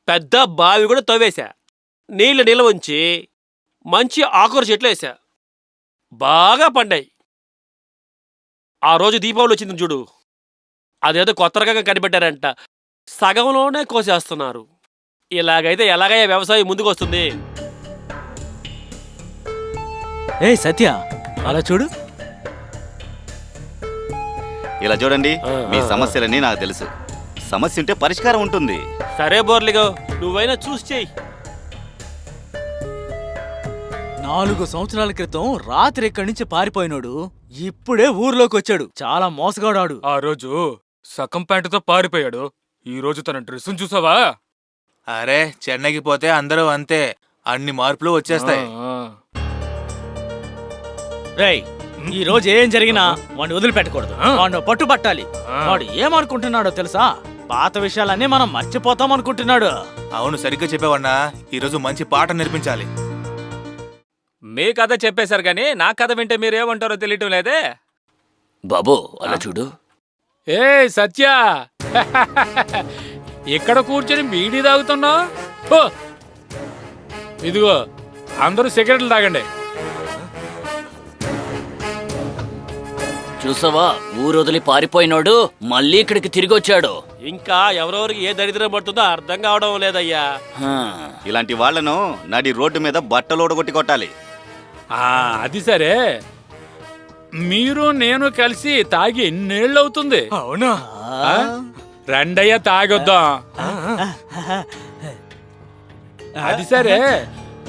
పెద్ద బావి కూడా తవ్వేశా. నీళ్ళు నిల్వ ఉంచి మంచి ఆకుకూర చెట్లు వేసా. బాగా పండాయి. ఆ రోజు దీపావళి వచ్చింది చూడు, అదేదో కొత్త రకంగా కనిపెట్టారంట. సగంలోనే కోసేస్తున్నారు. ఇలాగైతే ఎలాగయ్యా వ్యవసాయం ముందుకు వస్తుంది? ఏ సత్య, అలా చూడు. ఇలా చూడండి, మీ సమస్యలన్నీ నాకు తెలుసు. సమస్య ఉంటే పరిష్కారం ఉంటుంది. సరే బోర్లిగో, నువ్వైనా చూసి చెయ్యి. 4 సంవత్సరాల క్రితం రాత్రి ఇక్కడి నుంచి పారిపోయినాడు, ఇప్పుడే ఊర్లోకి వచ్చాడు. చాలా మోసగాడాడు. ఆ రోజు సగం ప్యాంటుతో పారిపోయాడు. ఈ రోజు తన డ్రెస్సును చూసావా? అరే, చెన్నైకి పోతే అందరూ అంతే, అన్ని మార్పులు వచ్చేస్తాయి. రేయ్, ఈ రోజు ఏం జరిగినా వాడిని వదిలిపెట్టకూడదు. వాడిని పట్టుబట్టాలి. వాడు ఏమనుకుంటున్నాడో తెలుసా? పాత విషయాలన్నీ మనం మర్చిపోతాం అనుకుంటున్నాడు. అవును, సరిగ్గా చెప్పావన్నా. ఈరోజు మంచి పాట నేర్పించాలి. మీ కథ చెప్పేశారు కానీ నా కథ వింటే మీరేమంటారో తెలియటం లేదే. బాబు అలా చూడు. ఏ సత్య, ఇక్కడ కూర్చొని బీడీ తాగుతున్నావు? ఇదిగో, అందరూ సిగరెట్లు తాగండి. చూసావా, ఊరొదిలి పారిపోయినోడు మళ్ళీ ఇక్కడికి తిరిగి వచ్చాడు. ఇంకా ఎవరెవరికి ఏ దరిద్రం పడుతుందో అర్థం కావడం లేదయ్యా. ఇలాంటి వాళ్లను నడి రోడ్డు మీద బట్టలోడగొట్టి కొట్టాలి. అది సరే, మీరు నేను కలిసి తాగి ఎన్నేళ్ళు అవుతుంది? అవునా? రండయ్య తాగొద్దాం. అది సరే,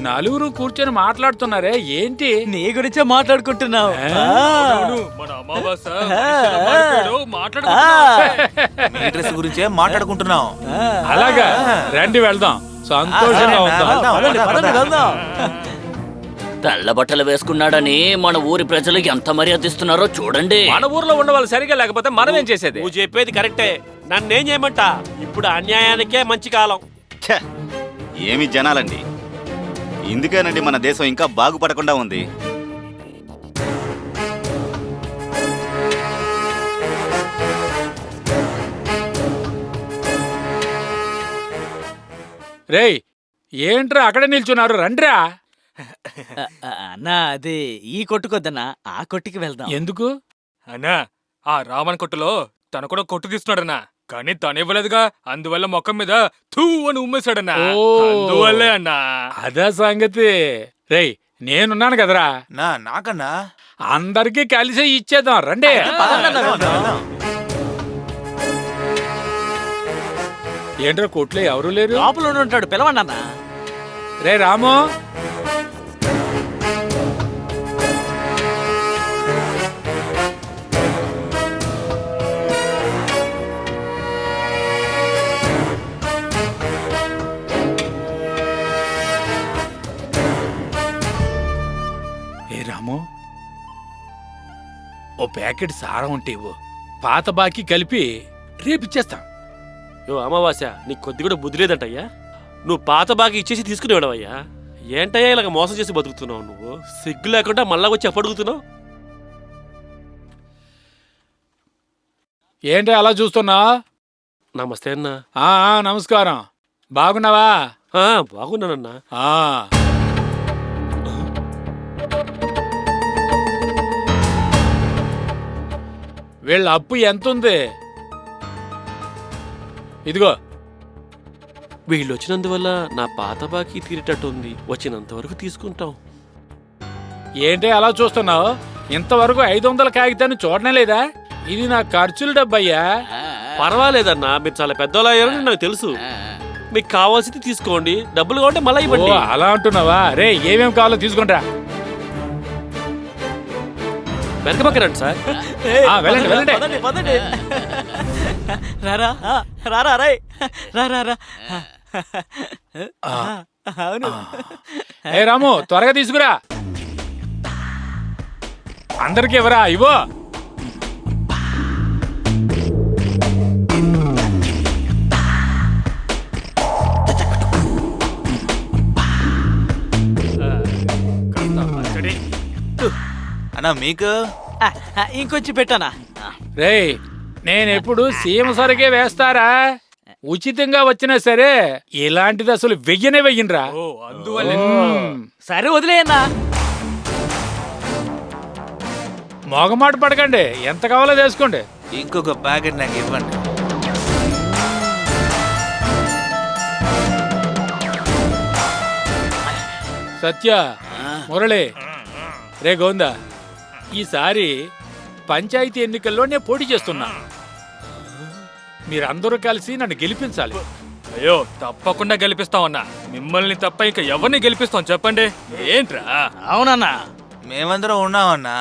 నలుగురు కూర్చొని మాట్లాడుతున్నారే ఏంటి? నీ గురించే మాట్లాడుకుంటున్నావు. మన అమావాస్య మీ డ్రెస్ గురించే మాట్లాడుకుంటున్నాం. అలాగా, రండి వెళ్దాం, సంతోషంగా ఉందాం. తెల్ల బట్టలు వేసుకున్నాడని మన ఊరి ప్రజలు ఎంత మర్యాదిస్తున్నారో చూడండి. మన ఊర్లో ఉన్న వాళ్ళు సరిగా లేకపోతే మనం ఏం చేసేది? నువ్వు చెప్పేది కరెక్టే. నన్నేం చేయమంటా? ఇప్పుడు అన్యాయానికే మంచి కాలం. ఛ, ఏమి జనాలండి. ఇందుకేనండి మన దేశం ఇంకా బాగుపడకుండా ఉంది. రేయ్, ఏంట్రా అక్కడే నిల్చున్నారు? రండ్రా. అన్నా, అది ఈ కొట్టుకొద్దన్నా, ఆ కొట్టుకి వెళ్దాం. ఎందుకు? అన్నా, ఆ రామన్ కొట్టులో తను కూడా కొట్టు తీస్తున్నాడన్నా, కానీ తను ఇవ్వలేదుగా. అందువల్ల మొక్కం మీద తూ అని ఉమ్మేశాడన్నా. అందువల్లే అన్నా. అదా సంగతి. రేయ్, నేనున్నాను కదరా. నాకన్నా అందరికీ కలిసి ఇచ్చేద్దాం, రండి. ఏంట్రా, కొట్లో ఎవరు లేరు? లోపల ఉంటాడు, పిలవండి అన్న. రే రాము, ఓ ప్యాకెట్ సారం ఉంటే ఇవ్వు. పాత బాకీ కలిపి రేపిచ్చేస్తాం. యో అమావాస్య, నీకు కొద్ది కూడా బుద్ధి లేదంటయ్యా. నువ్వు పాత బాగా ఇచ్చేసి తీసుకునేవాడవయ్యా. ఏంటయ్యా ఇలాగ మోసం చేసి బతుకుతున్నావు నువ్వు? సిగ్గు లేకుండా మళ్ళా వచ్చి అప్పడుగుతున్నావు. ఏంటి అలా చూస్తున్నా? నమస్తే అన్నా. నమస్కారం. బాగున్నావా? బాగున్నానన్నా. వీళ్ళ అప్పు ఎంతుంది? ఇదిగో. వీళ్ళు వచ్చినందువల్ల నా పాత బాకీ తీరేటట్టుంది. వచ్చినంత వరకు తీసుకుంటాం. ఏంటి అలా చూస్తున్నావు? ఇంతవరకు 500 కాగితాన్ని చూడనే లేదా? ఇది నా ఖర్చుల డబ్బయ్యా. పర్వాలేదన్నా, మీరు చాలా పెద్దోళ్ళు అయ్యారని నాకు తెలుసు. మీకు కావాల్సింది తీసుకోండి, డబ్బులు కావాలంటే మళ్ళీ ఇవ్వండి. అలా అంటున్నావా? రే, ఏమేం కావాలో తీసుకుంటా. వెనక పక్కనండి సార్. వెళ్ళండి వెళ్ళండి. పదండి. రారా రారా రై రా. అవును. ఏ రాము, త్వరగా తీసుకురా. అందరికి ఎవరా ఇవో. అన్నా మీకు ఇంకొంచెం పెట్టానా? రే, నేనెప్పుడు సీమ సరిగే వేస్తారా? ఉచితంగా వచ్చినా సరే ఇలాంటిది అసలు వెయ్యనరా. సరే వదిలేయన్నా. మొగమాట పడకండి, ఎంత కావాలో తీసుకోండి. ఇంకొక ప్యాకెట్ నాకు ఇవ్వండి. సత్య, మురళి, రే గోందా, ఈసారి పంచాయతీ ఎన్నికల్లో నేను పోటీ చేస్తున్నా. మీరందరూ కలిసి నన్ను గెలిపించాలి. అయ్యో, తప్పకుండా గెలిపిస్తామన్నా. మిమ్మల్ని తప్ప ఇంకా ఎవరిని గెలిపిస్తాం చెప్పండి. ఏంట్రా? అవునన్నా, మేమందరం ఉన్నామన్నా.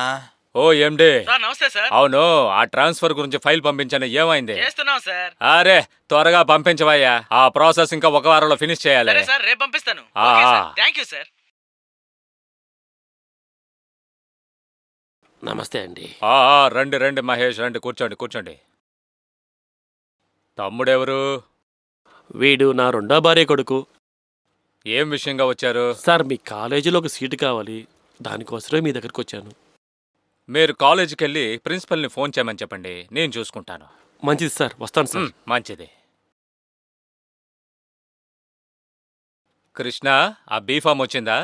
ఓ ఎండి, నమస్తే సార్. అవును, ఆ ట్రాన్స్ఫర్ గురించి ఫైల్ పంపించాను. ఏమైంది? చేస్తున్నాం సార్. అరే, త్వరగా పంపించవయ్యా. ఆ ప్రాసెస్ ఇంకా 1 వారంలో ఫినిష్ చేయాలి. సార్, రేపు పంపిస్తాను. Thank you sir. నమస్తే అండి. రండి రండి మహేష్, రండి, కూర్చోండి. తమ్ముడెవరు? వీడు నా 2వ భార్య కొడుకు. ఏం విషయంగా వచ్చారు? సార్, మీ కాలేజీలో ఒక సీటు కావాలి, దానికోసమే మీ దగ్గరకు వచ్చాను. మీరు కాలేజీకి వెళ్ళి ప్రిన్సిపల్ని ఫోన్ చేయమని చెప్పండి, నేను చూసుకుంటాను. మంచిది సార్, వస్తాను సార్. మంచిది. కృష్ణ, ఆ బీఫామ్ వచ్చిందా?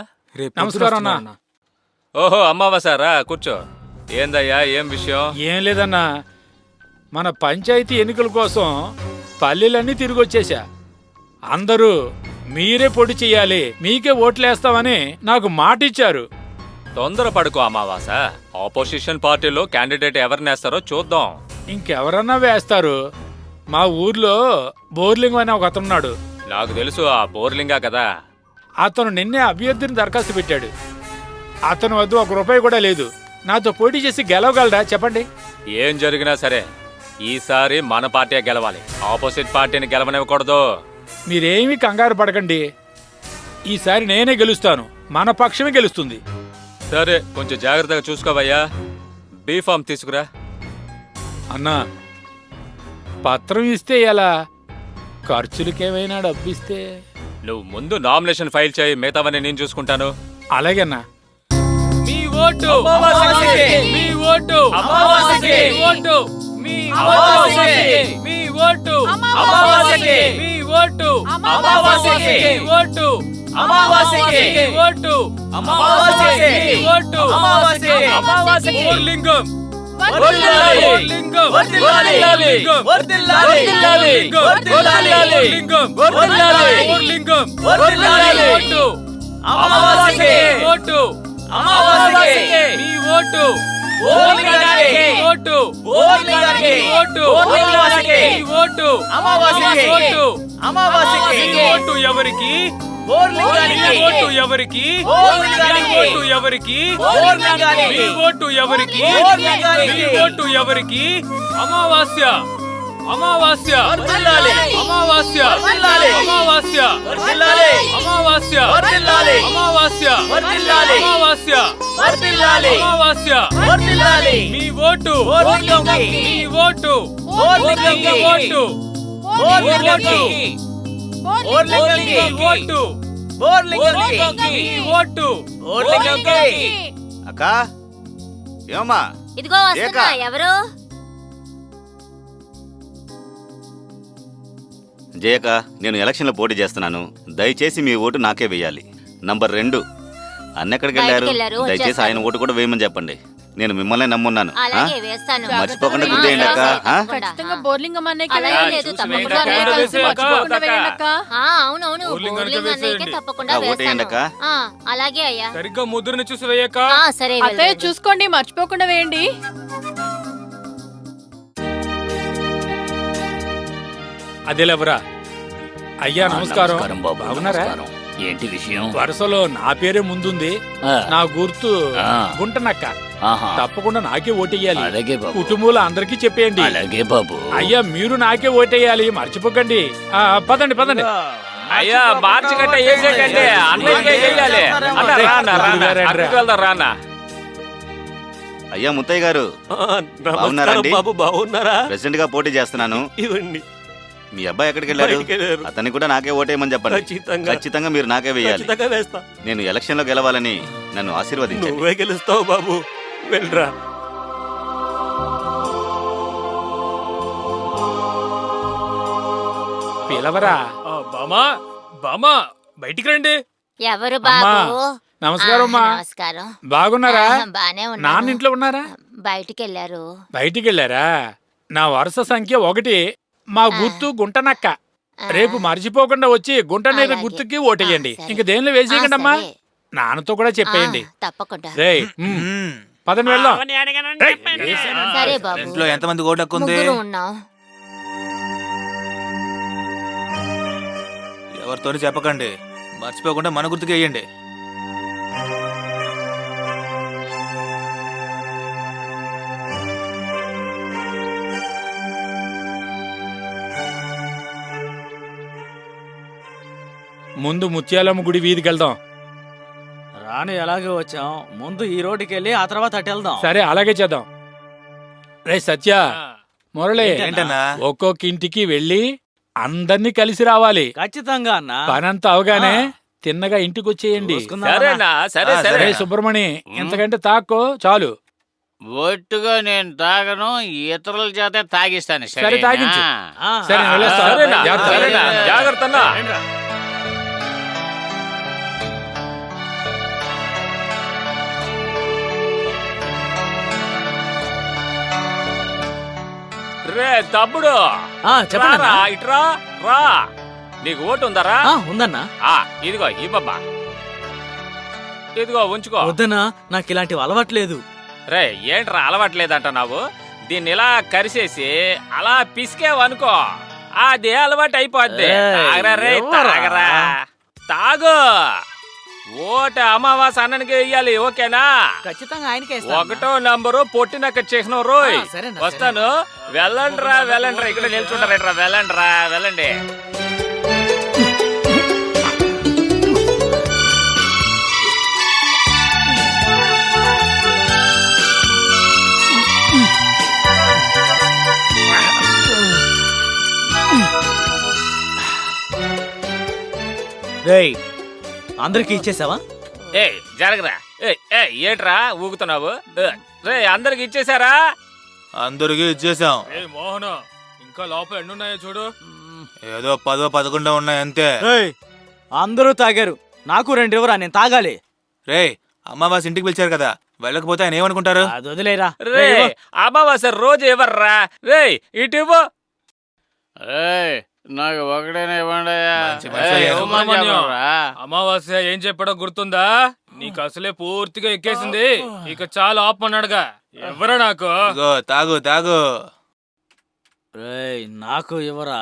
నమస్కారం అన్నా. ఓహో, అమ్మావాసారా, కూర్చో. ఏందయ్యా, ఏం విషయం? ఏం లేదన్నా, మన పంచాయతీ ఎన్నికల కోసం పల్లెలన్నీ తిరిగి వచ్చేసా. అందరూ మీరే పోటీ చెయ్యాలి, మీకే ఓట్లేస్తామని నాకు మాట ఇచ్చారు. తొందరపడుకో అమావాస. ఆపోజిషన్ పార్టీలో క్యాండిడేట్ ఎవరినేస్తారో చూద్దాం. ఇంకెవరన్నా వేస్తారు. మా ఊర్లో బోర్లింగ్ అనే ఒక అతనున్నాడు. నాకు తెలుసు, ఆ బోర్లింగా కదా. అతను నిన్నే అభ్యర్థిని దరఖాస్తు పెట్టాడు. అతను వద్ద 1 రూపాయి కూడా లేదు. నాతో పోటీ చేసి గెలవగలరా చెప్పండి? ఏం జరిగినా సరే ఈసారి మన పార్టీ గెలవాలి, ఆపోజిట్ పార్టీని గెలవనివ్వకూడదు. మీరేమీ కంగారు పడకండి, ఈసారి నేనే గెలుస్తాను. మన పక్షమే గెలుస్తుంది. సరే, కొంచెం జాగ్రత్తగా చూసుకోవయ్యా. బీఫామ్ తీసుకురా. అన్నా, పత్రం ఇస్తే ఎలా? ఖర్చులకేమైనా డబ్బిస్తే? నువ్వు ముందు నామినేషన్ ఫైల్ చేయి, మిగతావన్నీ నేను చూసుకుంటాను. అలాగేనా? మీ ఓటు అమావాస్యకి, మీ ఓటు అమావాస్యకి, మీ ఓటు మీ అమావాస్యకి, మీ ఓటు అమావాస్యకి, మీ ఓటు అమావాస్యకి, మీ ఓటు అమావాస్యకి, మీ ఓటు అమావాస్యకి, మీ ఓటు అమావాస్యకి, అమావాస్యకి. లింగం వర్ధిల్లాలి, లింగం వర్ధిల్లాలి, లింగం వర్ధిల్లాలి, లింగం వర్ధిల్లాలి, లింగం వర్ధిల్లాలి, లింగం వర్ధిల్లాలి. ఓటు అమావాస్యకి, ఓటు అమావాస్యకి, మీ ఓటు ఓర్లింగానికి, ఓటు ఓర్లింగానికి, ఓటు ఓర్లింగానికి, ఓటు అమావాస్యకి, ఓటు అమావాస్యకి, ఓటు ఎవరికి? ఓర్లింగానికి, ఓటు ఎవరికి? ఓర్లింగానికి, ఓటు ఎవరికి? ఓర్లింగానికి, ఓటు ఎవరికి? ఓర్లింగానికి, ఓటు ఎవరికి? అమావాస్య అమావాస్య వర్ధిల్లాలి, అమావాస్య వర్ధిల్లాలి, అమావాస్య వర్ధిల్లాలి, అమావాస్య వర్ధిల్లాలి, అమావాస్య వర్ధిల్లాలి, అమావాస్య వర్ధిల్లాలి, అమావాస్య అమావాస్య వర్ధిల్లాలి. మీ ఓటు బోర్లింగంకి. మీ ఓటు బోర్లింగంకి. మీ ఓటు బోర్లింగంకి. బోర్లింగంకి. మీ ఓటు బోర్లింగంకి. మీ ఓటు బోర్లింగంకి. అక్క ఏమమ్మా ఇదిగో వస్తున్నా. ఎవరు? జయక, నేను ఎలక్షన్లో పోటీ చేస్తున్నాను. దయచేసి మీ ఓటు నాకే వేయాలి. నంబర్ 2, అన్నెక్కడికి వెళ్ళారు? బయటికి వెళ్ళారు, దయచేసి వచ్చేస్తారు. ఆయన ఓటు కూడా వేయమని చెప్పండి. నేను మిమ్మల్ని నమ్మున్నాను. ఆ? అలాగే వేస్తాను. మర్చిపోకుండా ఆ, గుర్తు చేయండి అక్క. వేస్తాను. ఆ? ఖచ్చితంగా బోర్లింగం అన్నయ్యకి అలాగే వేయాలి. లేదు, చూసి తప్పకుండా వేయండి. అందరూ కలిసి వేసేయ్ అక్క. మర్చిపోకుండా వేయండి అక్క. అవునవును. బోర్లింగంకి బోర్లింగ్ అన్నయ్యకే వేసేయండి. తప్పకుండా ఓటు వేయండి వేస్తాను. అక్క. అలాగే అయ్యా. సరిగ్గా ముద్రని చూసి వేయక. సరే అత్తయ్య వెళ్ళండి. చూసుకోండి, మర్చిపోకుండా వేయండి. అదేలేవరా అయ్యా నమస్కారం. బాబు. బాగున్నారా? నమస్కారం. ఏంటి విషయం? వరుసలో నా పేరే ముందుంది. ఆ, నా గుర్తు ఆ. గుంటనక్క. ఆహా. తప్పకుండా నాకే ఓటేయాలి. అలాగే బాబు. కుటుంబంలో అందరికీ చెప్పేయండి. అలాగే బాబు. అయ్యా మీరు నాకే ఓటేయాలి, మర్చిపోకండి. పదండి పదండి. అయ్యా మార్చికట్ట వేసేకండి, అన్నయ్యకే వేయాలి. అన్న రానా రానా అక్కడికి వెళ్దాం రానా. అయ్యా ముత్తయ్య గారు, నమస్కారం బాగున్నారండి? బాబు, బాగున్నారా? ప్రెసిడెంట్ గా పోటీ చేస్తున్నాను. ఇవ్వండి. మీ అబ్బాయి ఎక్కడికి వెళ్ళారు? బయటికి వెళ్ళారు. అతన్ని కూడా నాకే ఓటేయమని చెప్పండి. ఖచ్చితంగా. ఖచ్చితంగా మీరు నాకే వేయాలి. ఖచ్చితంగా వేస్తా. నేను ఎలక్షన్ లో గెలవాలని నన్ను ఆశీర్వదించండి. నువ్వే గెలుస్తావు బాబు, వెళ్ళరా. పిలవరా. బామా బామా బయటికి రండి. ఎవరు బాబు? నమస్కారం అమ్మా. నమస్కారం. బాగున్నారా? బానే నాన్న ఉన్నాను. ఇంట్లో ఉన్నారా? బయటికి వెళ్ళారు. బయటికి వెళ్ళారా? నా వరుస సంఖ్య 1. మా గుర్తు గుంటనక్క. రేపు మర్చిపోకుండా వచ్చి గుంట మీద అలాగే. గుర్తుకి ఓటేయండి. సరే. ఇంక దేనిలో వేసేయకండి అమ్మా. సరే. నాన్నతో కూడా చెప్పేయండి. తప్పకుండా. రేయ్ పదని వెళ్దాం. అవన్నీ అడగనండి. సరే బాబు. ఇంట్లో ఎంతమంది ఓటు హక్కు ఉంది? ముగ్గురు ఉన్నాం. ఎవరితోని చెప్పకండి, మర్చిపోకుండా మన గుర్తుకి వేయండి. ముందు ముత్యాలమ్మ గుడి వీధికి వెళ్దాం. రాను ఎలాగే వచ్చాం, ముందు ఈ రోడ్డుకి వెళ్ళి ఆ తర్వాత అటు వెళ్దాం. సరే అలాగే చేద్దాం. రే సత్య, మురళి, ఏంటన్నా? ఒక్కొక్క ఇంటికి వెళ్ళి అందరినీ కలిసి రావాలి. ఖచ్చితంగా అన్నా. పనంతా అవగానే తిన్నగా ఇంటికి వచ్చేయండి. చూసుకుందాం అన్నా. సరేనా సరే ఆ, సరే రే సుబ్రమణి, ఇంతకంటే తాక్కో చాలు. ఒట్టుగా నేను తాగను, ఇతరుల చేత తాగిస్తాను. సరే, సరేనా? తాగించు. ఆ, సరే, నేను వెళ్ళొస్తా. సరేనా జాగ్రత్త. సరేనా జాగ్రత్త అన్నా. రే తమ్ముడు, చెప్పండి రారా, అన్నా. ఇట్రా రా. నీకు ఓటు ఉందరా? ఉందన్నా. ఇదిగో ఇవ్వబ్బా, ఇదిగో ఉంచుకో. వద్దనా, నాకు ఇలాంటివి అలవాట్లేదు. రే ఏంట్రా అలవాట్లేదంటున్నావు? దీన్ని ఇలా కరిసేసి అలా పిసికేవనుకో, అదే అలవాటు అయిపోద్ది. ఏయ్, తాగరా రే, ఎవర్రా? తాగరా, తాగు. ఓటు అమావాస అన్ననికి వెయ్యాలి, ఓకేనా? ఖచ్చితంగా ఆయనకే 1వ నంబరు పొట్టినక్క చేసిన రోయ్. సరేనా, వస్తాను. వెళ్ళండ్రా వెళ్ళండ్రా, ఇక్కడ నిల్చుంటారేట్రా, వెళ్ళండ్రా వెళ్ళండి. రేయ్, అందరికి ఇచ్చేసావా? ఏ జరగరా. ఏ ఏంట్రా ఊగుతున్నావు? రే అందరికి ఇచ్చేసారా? అందరికీ ఇచ్చేసాం. ఏ మోహన, ఇంకా లోపల ఎన్నున్నాయో చూడు. ఏదో 10, 11 ఉన్నాయి అంతే. రేయ్, అందరూ తాగారు, నాకు 2 ఇవ్వరా, నేను తాగాలి. రేయ్, అమ్మవాసి ఇంటికి పిలిచారు కదా, వెళ్ళకపోతే ఆయన ఏమనుకుంటారు? అది వదిలేరా. రే అమావాస్య రోజు ఇవ్వర్రా. రే ఇటు ఇవ్వు. ఏయ్, నాకు ఒకటేనే ఇవ్వండి. మంచి మనిషి అయ్యా. సుబ్రహ్మణ్యం, అమావాస్య ఏం చెప్పాడో గుర్తుందా? నీకు అసలే పూర్తిగా ఎక్కేసింది, ఇక చాలా ఆపమన్నాడుగా. ఎవరా నాకు? ఇదిగో తాగు తాగు. రేయ్, నాకు ఇవ్వరా.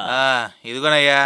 ఇదిగోనయ్యా.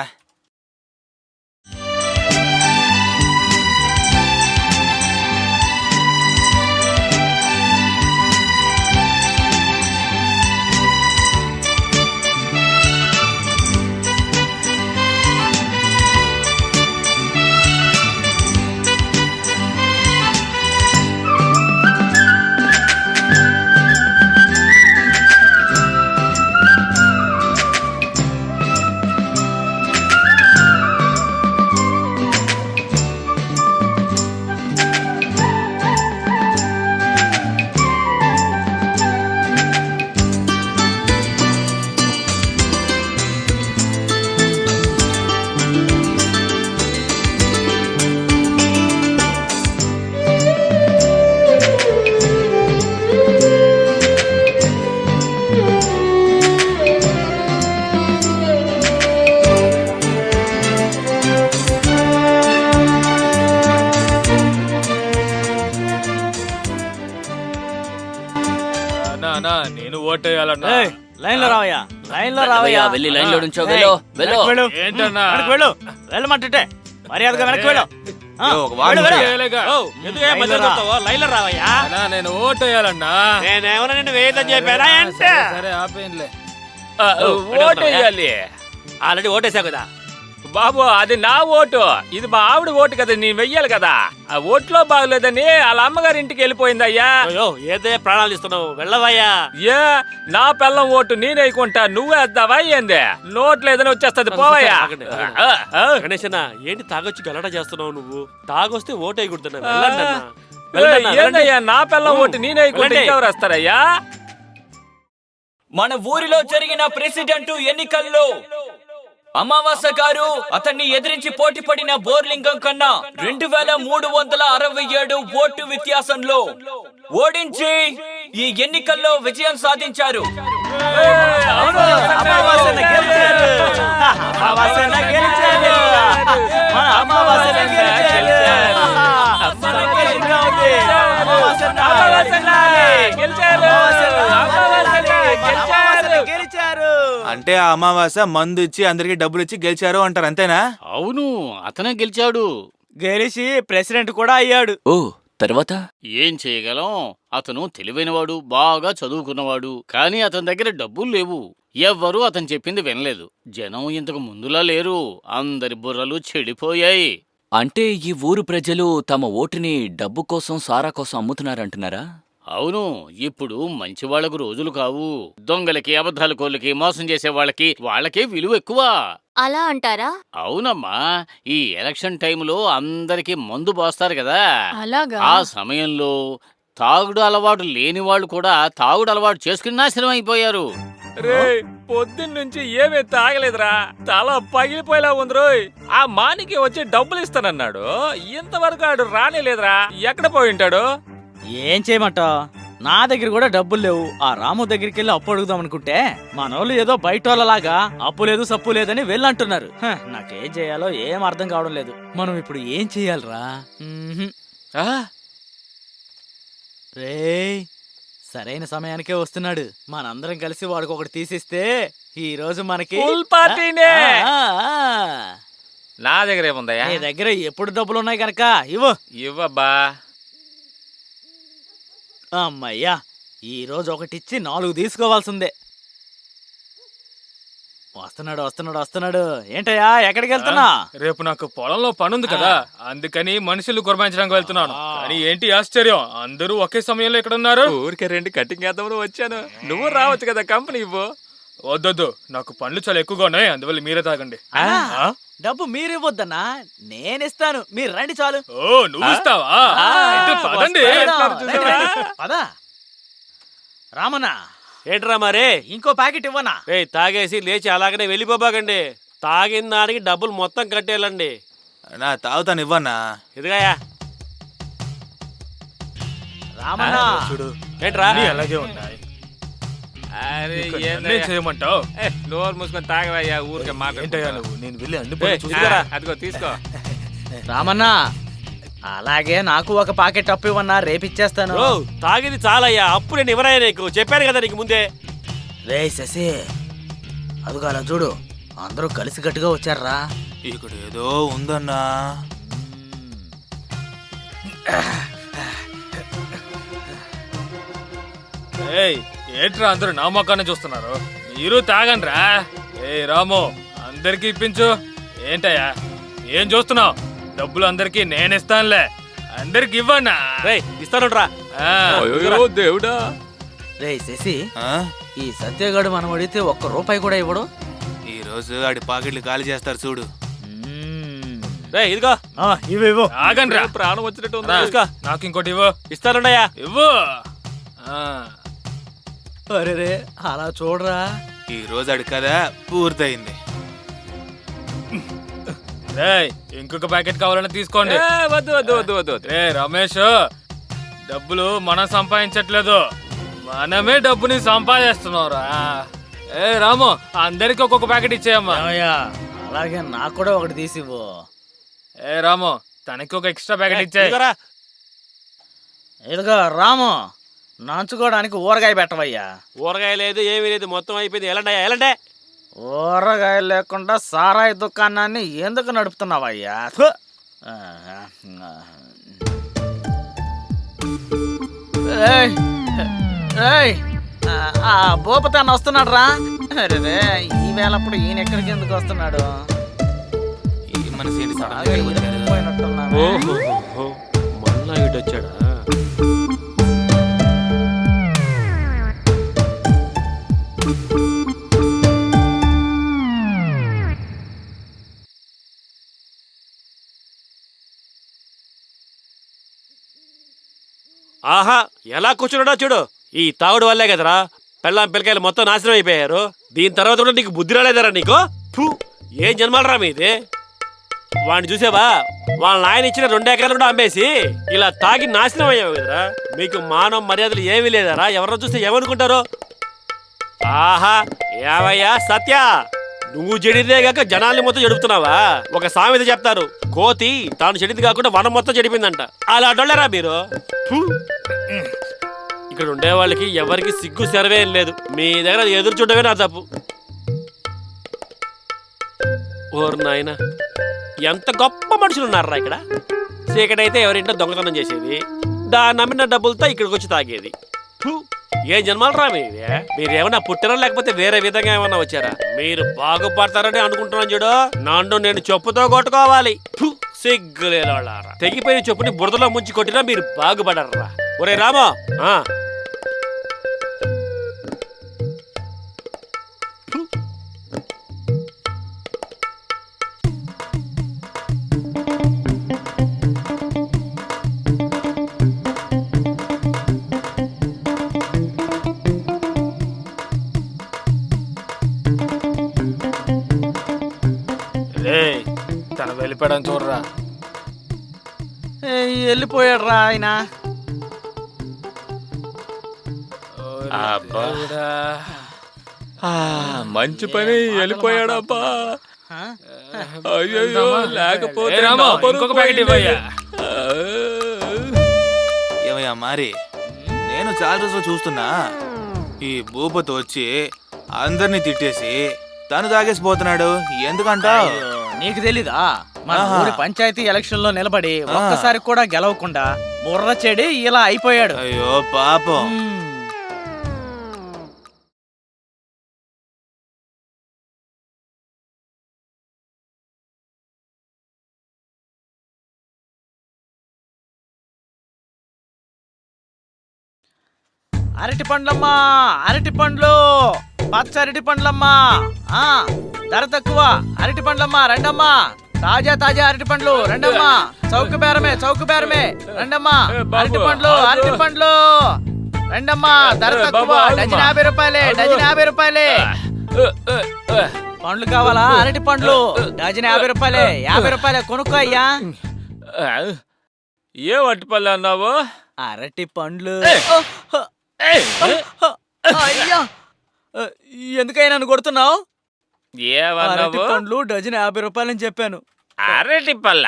అన్నా నేను ఓటేయాలన్నా. ఏయ్, లైన్ లో రావయ్యా, లైన్ లో రావయ్యా. వెళ్ళి లైన్ లో నుంచో. వెళ్ళు వెళ్ళు. వెనక్కి వెళ్ళు. ఏంటన్నా? వెనక్కి వెళ్ళు, వెళ్ళమంటుంటే మర్యాదగా వెనక్కి వెళ్ళు. ఆ, ఒక వారం వెళ్ళు, వెళ్ళు. వేయలేగా. ఓ, ఎందుకే మధ్యలో చూస్తావో? లైన్లో రావయ్యా. అన్నా, నేను ఓటేయాలన్నా. నేనేమన్నా నిన్ను వేయదని చెప్పానా అంటే? సరే ఆపేయంలే. ఓటేయాలి ఆల్రెడీ ఓటేసావు కదా. బాబు, అది నా ఓటు, ఇది మా ఆవిడ ఓటు కదా, నేను వెయ్యాలి కదా. ఆ ఓట్లో బాగలేదని వాళ్ళ అమ్మగారి ఇంటికి వెళ్ళిపోయిందయ్యా. అయ్యో, ఏదే ప్రాణాలు ఇస్తున్నావు, వెళ్ళవయ్యా. ఏ నా పిల్లం ఓటు నేను వేయకుంటా నువ్వే వేద్దావా ఏంది? నోట్లు ఏదైనా వచ్చేస్తది, పోవయ్యా. ఆగండి, గణేశన్న, ఏంటి తాగొచ్చి గలట చేస్తున్నావు నువ్వు? తాగొస్తే ఓటు వేయకూడదన్నా. వెళ్ళండి అన్నా. వెళ్ళండి అన్నా, ఏందయ్యా నా పిల్లం ఓటు నేను వేయకుంటే వెళ్ళండి. ఇంకెవరు వస్తారయ్యా? మన ఊరిలో జరిగిన ప్రెసిడెంట్ ఎన్నికల్లో అమావాస్య గారు అతన్ని ఎదిరించి పోటీ పడిన బోర్లింగం కన్నా 2367 ఓటు వ్యత్యాసంలో ఓడించి ఈ ఎన్నికల్లో విజయం సాధించారు. అమావాస్యను గెలిచారు. అమావాస్యను గెలిచారు. మన అమావాస్యను గెలిచారు. సంతోషంగా ఉంది. అమావాస్యను గెలిచారు. అంటే ఆ అమావాస్య మందు ఇచ్చి అందరికి డబ్బులు ఇచ్చి గెలిచారు అంటారు, అంతేనా? అవును, అతనే గెలిచాడు. గెలిచి ప్రెసిడెంట్ కూడా అయ్యాడు. ఓ తర్వాత ఏం చేయగలం? అతను తెలివైనవాడు, బాగా చదువుకున్నవాడు. కానీ అతని దగ్గర డబ్బులు లేవు. ఎవ్వరూ అతను చెప్పింది వినలేదు. జనం ఇంతకు ముందులా లేరు. అందరి బుర్రలు చెడిపోయాయి. అంటే ఈ ఊరు ప్రజలు తమ ఓటుని డబ్బు కోసం సారా కోసం అమ్ముతున్నారంటున్నారా? అవును, ఇప్పుడు మంచి వాళ్లకు రోజులు కావు. దొంగలకి, అబద్ధాల కోళ్ళకి, మోసం చేసే వాళ్ళకే విలువ ఎక్కువ. అలా అంటారా? అవునమ్మా, ఈ ఎలక్షన్ టైంలో అందరికి మందు పోస్తారు కదా. అలాగా? ఆ సమయంలో తాగుడు అలవాటు లేని వాళ్ళు కూడా తాగుడు అలవాటు చేసుకుని నాశనం అయిపోయారు. రే పొద్దున్నుంచి ఏమీ తాగలేదురా, తల పగిలిపోయేలా ఉంది రోయ్. ఆ మానికి వచ్చి డబ్బులు ఇస్తానన్నాడు, ఇంతవరకు ఆడు రానేలేదురా. ఎక్కడ పోయి ఉంటాడు? ఏం చేయమంటావు? నా దగ్గర కూడా డబ్బులు లేవు. ఆ రాము దగ్గరికి వెళ్ళి అప్పు అడుగుదాం అనుకుంటే మనోళ్ళు ఏదో బయట వాళ్ళలాగా అప్పు లేదు సప్పు లేదని వెళ్ళంటున్నారు. నాకేం చేయాలో ఏం అర్థం కావడం లేదు. మనం ఇప్పుడు ఏం చెయ్యాలరా? రేయ్, సరైన సమయానికే వస్తున్నాడు. మనందరం కలిసి వాడికి ఒకటి తీసిస్తే ఈ రోజు మనకి ఫుల్ పార్టీనే. ఆ, ఆ. నా దగ్గర ఏముందయ్యా? నీ దగ్గర ఎప్పుడు డబ్బులు ఉన్నాయి కనుక ఇవ్వు. ఇవ్వబ్బా. అమ్మయ్యా, ఈ రోజు ఒకటిచ్చి 4 తీసుకోవాల్సిందే. వస్తున్నాడు వస్తున్నాడు వస్తున్నాడు. ఏంటయ్యా, ఎక్కడికి వెళ్తున్నా? రేపు నాకు పొలంలో పనుంది కదా, అందుకని మనుషులు గుర్మించడానికి వెళ్తున్నాను. కానీ ఏంటి ఆశ్చర్యం, అందరూ ఒకే సమయంలో ఇక్కడ ఉన్నారు. ఊరికే 2 కటింగ్ వేద్దామని వచ్చాను. నువ్వు రావచ్చు కదా, కంపెనీ ఇవ్వు. వద్దొద్దు, నాకు పనులు చాలా ఎక్కువగా ఉన్నాయి, అందువల్ల మీరే తాగండి. ఆ? డబ్బు మీరివ్వద్దన్నా, నేనిస్తాను. మీరు రండి చాలు. ఓ నువ్వు ఇస్తావా? అయితే పదండి. రండి, రండి. పద రామన్నా. ఏంట్రా మరి? ఇంకో ప్యాకెట్ ఇవ్వనా? తాగేసి లేచి అలాగనే వెళ్ళిపోబాకండి. తాగిన దానికి డబ్బులు మొత్తం కట్టేయాలండి. నా తాగుతాను, ఇవ్వన్నా. ఇదిగాయా. రామన్నా, చూడు, ఏంట్రా? అన్నీ అలాగే ఉన్నాయి. అరే ఇంకా ఏందయ్యా? నన్నేం చేయమంటావు? నోరు మూసుకొని తాగవయ్యా, ఊరికే ఏంటయ్యా మాట. నువ్వు? నేను వెళ్ళి అన్ని పనులు తీసుకురా. అదిగో తీసుకో. రామన్నా, అలాగే నాకు ఒక ప్యాకెట్ అప్పు ఇవ్వన్నా, రేపిచ్చేస్తాను. ఓ, తాగింది చాలయ్యా. అప్పు నేను ఇవ్వరాయా నీకు? చెప్పాను కదా నీకు ముందే. రే శశి, అదిగో అలా చూడు, అందరూ కలిసి గట్టిగా వచ్చారా. ఇక్కడ ఏదో ఉందన్నా. ఏయ్, ఏంట్రా అందరూ నా మొక్కాన్ని చూస్తున్నారు? మీరు తాగండ్రా. ఏ రాము, అందరికి ఇప్పించు. ఏంటయ్యా ఏం చూస్తున్నావు? డబ్బులు అందరికి నేనిస్తానులే, అందరికి ఇవ్వన్నా. రేయ్, ఇస్తానురా. అయ్యో దేవుడా. రే శశి, ఆ? ఈ సత్యగాడు మనం అడిగితే ₹1 కూడా ఇవ్వడు. ఈ రోజు ఆడి పాకెట్లు ఖాళీ చేస్తారు చూడు. రేయ్, ఇదిగో. ఇవ్వు ఇవ్వు. ఆగండ్రా, ప్రాణం వచ్చినట్టు ఉంది. తీసుకో. నాకు ఇంకోటి ఇవ్వు. ఇస్తానుండయా. ఇవ్వు. ఆ. అరే రే, అలా చూడరా. ఈ రోజు ఆడి కథ పూర్తయింది. రేయ్, ఇంకొక ప్యాకెట్ కావాలని తీసుకోండి. వద్దు వద్దు వద్దు వద్దు వద్దు. రే రమేష్, డబ్బులు మనం సంపాదించట్లేదు, మనమే డబ్బుని సంపాదిస్తున్నావురా. ఏ రాము, అందరికి ఒక్కొక్క ప్యాకెట్ ఇచ్చేయమ్మా. అలాగే నాకు కూడా ఒకటి తీసివ్వు. ఏ రాము, తనకి ఒక ఎక్స్ట్రా ప్యాకెట్ ఇచ్చేయ్. ఇదిగోరా. ఇదిగో రాము, నంచుకోవడానికి ఊరగాయ పెట్టవయ్యా. ఊరగాయ లేదు, ఏమీ లేదు, మొత్తం అయిపోయింది. ఎలాంటి ఎలాంటే ఊరగాయలు లేకుండా సారాయి దుకాణాన్ని ఎందుకు నడుపుతున్నావయ్యా? థు. ఏయ్, ఏయ్, ఆ భూపతాన్ని వస్తున్నాడు రా. అరే ఈ వేళప్పుడు ఈయన ఎక్కడికి ఎందుకు వస్తున్నాడు? ఈ మనసు ఏంటి సడన్ గా ఇక్కడికి వచ్చారు? పోయినట్టున్నావే. మళ్ళా ఇటు వచ్చాడా? ఆహా, ఎలా కూర్చున్నాడో చూడు. ఈ తాగుడు వల్లే కదరా పెళ్ళాం పిల్లకాయలు మొత్తం నాశనం అయిపోయారు. దీని తర్వాత కూడా నీకు బుద్ధి రాలేదరా నీకు? ఫు, ఏం జన్మాలరా మీది? వాడిని చూసావా, వాళ్ళ నాయన ఇచ్చిన 2 ఎకరాలు కూడా అమ్మేసి ఇలా తాగి నాశనం అయ్యావు కదరా. మీకు మానవ మర్యాదలు ఏమీ లేదరా? ఎవరో చూస్తే ఏమనుకుంటారో? ఆహా, ఏవయ్యా సత్య, నువ్వు చెడితే కాక జనాల్ని మొత్తం చెడుపుతున్నావా? ఒక సామెత చెప్తారు, కోతి తాను చెడింది కాకుండా వనం మొత్తం చెడిపోయిందంట. అలా డొల్లరా మీరు? ఫు. ఇక్కడ ఉండే వాళ్ళకి ఎవరికి సిగ్గు సెరవే లేదు. మీ దగ్గర ఎదురు చూడమే నా తప్పు. ఓరు నాయన, ఎంత గొప్ప మనుషులు ఉన్నారా ఇక్కడ. చీకటైతే ఎవరింటో దొంగతనం చేసేది, దాన్ని నమ్మిన డబ్బులతో ఇక్కడికి వచ్చి తాగేది. ఫు, ఏం జన్మాలరా మీది? మీరేమన్నా పుట్టారా లేకపోతే వేరే విధంగా ఏమన్నా వచ్చారా? మీరు బాగుపడతారని అనుకుంటున్నాను చూడు, నన్ను నేను చెప్పుతో కొట్టుకోవాలి. ఫు, సిగ్గులేలారా. తెగిపోయిన చెప్పుని బురదలో ముంచి కొట్టినా మీరు బాగుపడర్రా. ఒరే రామో, తను వెళ్ళిపోవడం చూడరా. వెళ్ళిపోయాడు రా ఆయన. మంచి పని వెళ్ళిపోయాడబ్బా. అయ్యో, లేకపోతే ఇంకొక ప్యాకెట్ ఇవ్వయ్యా. ఏమయ్యా మరి, నేను చాలా రోజులు చూస్తున్నా ఈ భూపతి వచ్చి అందరినీ తిట్టేసి తను తాగేసిపోతున్నాడు. ఎందుకంటావు? నీకు తెలీదా, మన ఊరి పంచాయతీ ఎలక్షన్ లో నిలబడి ఒక్కసారి కూడా గెలవకుండా బుర్ర చెడి ఇలా అయిపోయాడు. అయ్యో పాపం. అరటి పండ్లమ్మా, అరటి పండ్లు, పచ్చ అరటి పండ్లమ్మా. ధర తక్కువ అరటి పండ్లమ్మా, రండమ్మా. తాజా తాజా అరటి పండ్లు రండమ్మా. చౌక బేరమే, చౌక బేరమే, రండమ్మా. అరటి పండ్లు, అరటి పండ్లు రండమ్మా. ధర తక్కువ, డజన్ 50 రూపాయలే, డజన్ 50 రూపాయలే. పండ్లు కావాలా? అరటి పండ్లు డజన్ 50 రూపాయలే, 50 రూపాయలే. కొనుక్కో అయ్యా. ఏ అరటి పళ్ళు అన్నావు? అరటి పండ్లు. అయ్యా, ఎందుకైనా నన్ను కొడుతున్నావు? అరటి పండ్లు డజన్ 50 రూపాయలని చెప్పాను. అరటి పళ్ళ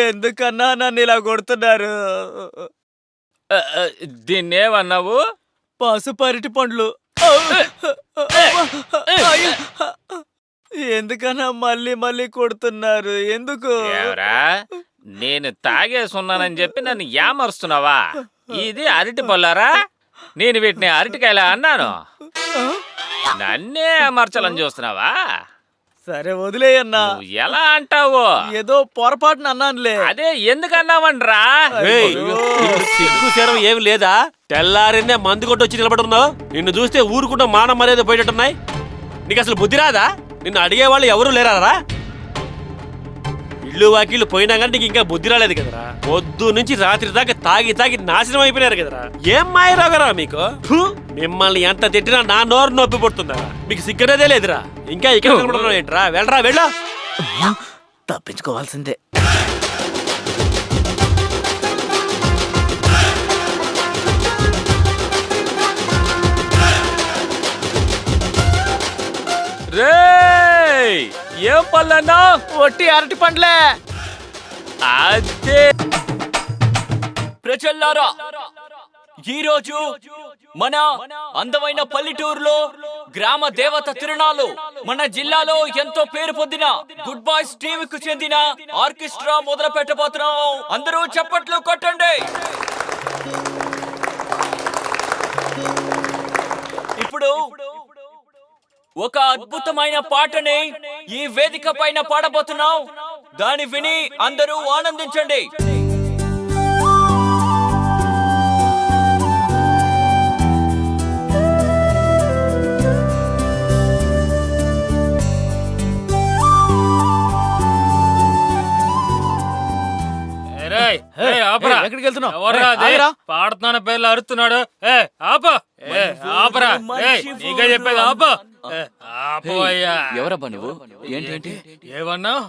ఎందుకన్నా నన్ను ఇలా కొడుతున్నారు? దీన్నేమన్నావు? పసుపు అరటి పండ్లు. ఎందుకన్నా మళ్ళీ మళ్ళీ కొడుతున్నారు? ఎందుకు? నేను తాగేసున్నానని చెప్పి నన్ను ఏమరుస్తున్నావా? ఇది అరటి పళ్ళారా? నేను వీటిని అరటికాయలా అన్నాను? నన్నే అమర్చాలని చూస్తున్నావా? సరే వదిలేయన్నా. ఎలా అంటావు? ఏదో పొరపాటున అన్నానులే. అదే ఎందుకు అన్నావనరా? సిగ్గు శరం ఏమి లేదా? తెల్లారినే మందు కొట్టి వచ్చి నిలబడున్నావు. నిన్ను చూస్తే ఊరుకుంటా మానం మర్యాద పోయేటట్టున్నాయి. నీకు అసలు బుద్ధి రాదా? నిన్ను అడిగేవాళ్ళు ఎవరు లేరారా? ఇల్లు వాకిళ్ళు పోయినా కానీ నీకు ఇంకా బుద్ధి రాలేదు కదరా. పొద్దు నుంచి రాత్రి దాకా తాగి తాగి నాశనం అయిపోయినారు కదరా. ఏం మాయరాగరా మీకు? మిమ్మల్ని ఎంత తిట్టినా నా నోరు నొప్పి పడుతుందా? మీకు సిగ్గనేదే లేదురా. ఇంకా ఇక్కడ ఏంట్రా? వెళ్ళరా, వెళ్ళా. తప్పించుకోవాల్సిందే. ఏం పళ్ళన్నా? ఒట్టి అరటి పండ్లే. అదే ప్రజల్లారా, ఈరోజు మన అందమైన పల్లెటూరులో గ్రామ దేవత తిరునాళ్ళు మన జిల్లాలో ఎంతో పేరు పొందిన గుడ్ బాయ్స్ టీవీకి చెందిన ఆర్కెస్ట్రా మొదలు పెట్టబోతున్నాం. అందరూ చప్పట్లు కొట్టండి. ఇప్పుడు ఒక అద్భుతమైన పాటని ఈ వేదిక పైన పాడబోతున్నాం. దాన్ని విని అందరూ ఆనందించండి. ఎక్కడికి వెళ్తున్నావు? పాడుతున్న పేర్లు అరుస్తున్నాడు. ఆపరా, నీకే చెప్పేది ఆప. ఆపోయ్యా. ఎవరబ్బా నువ్వు? ఏంటంటే ఏమన్నావు?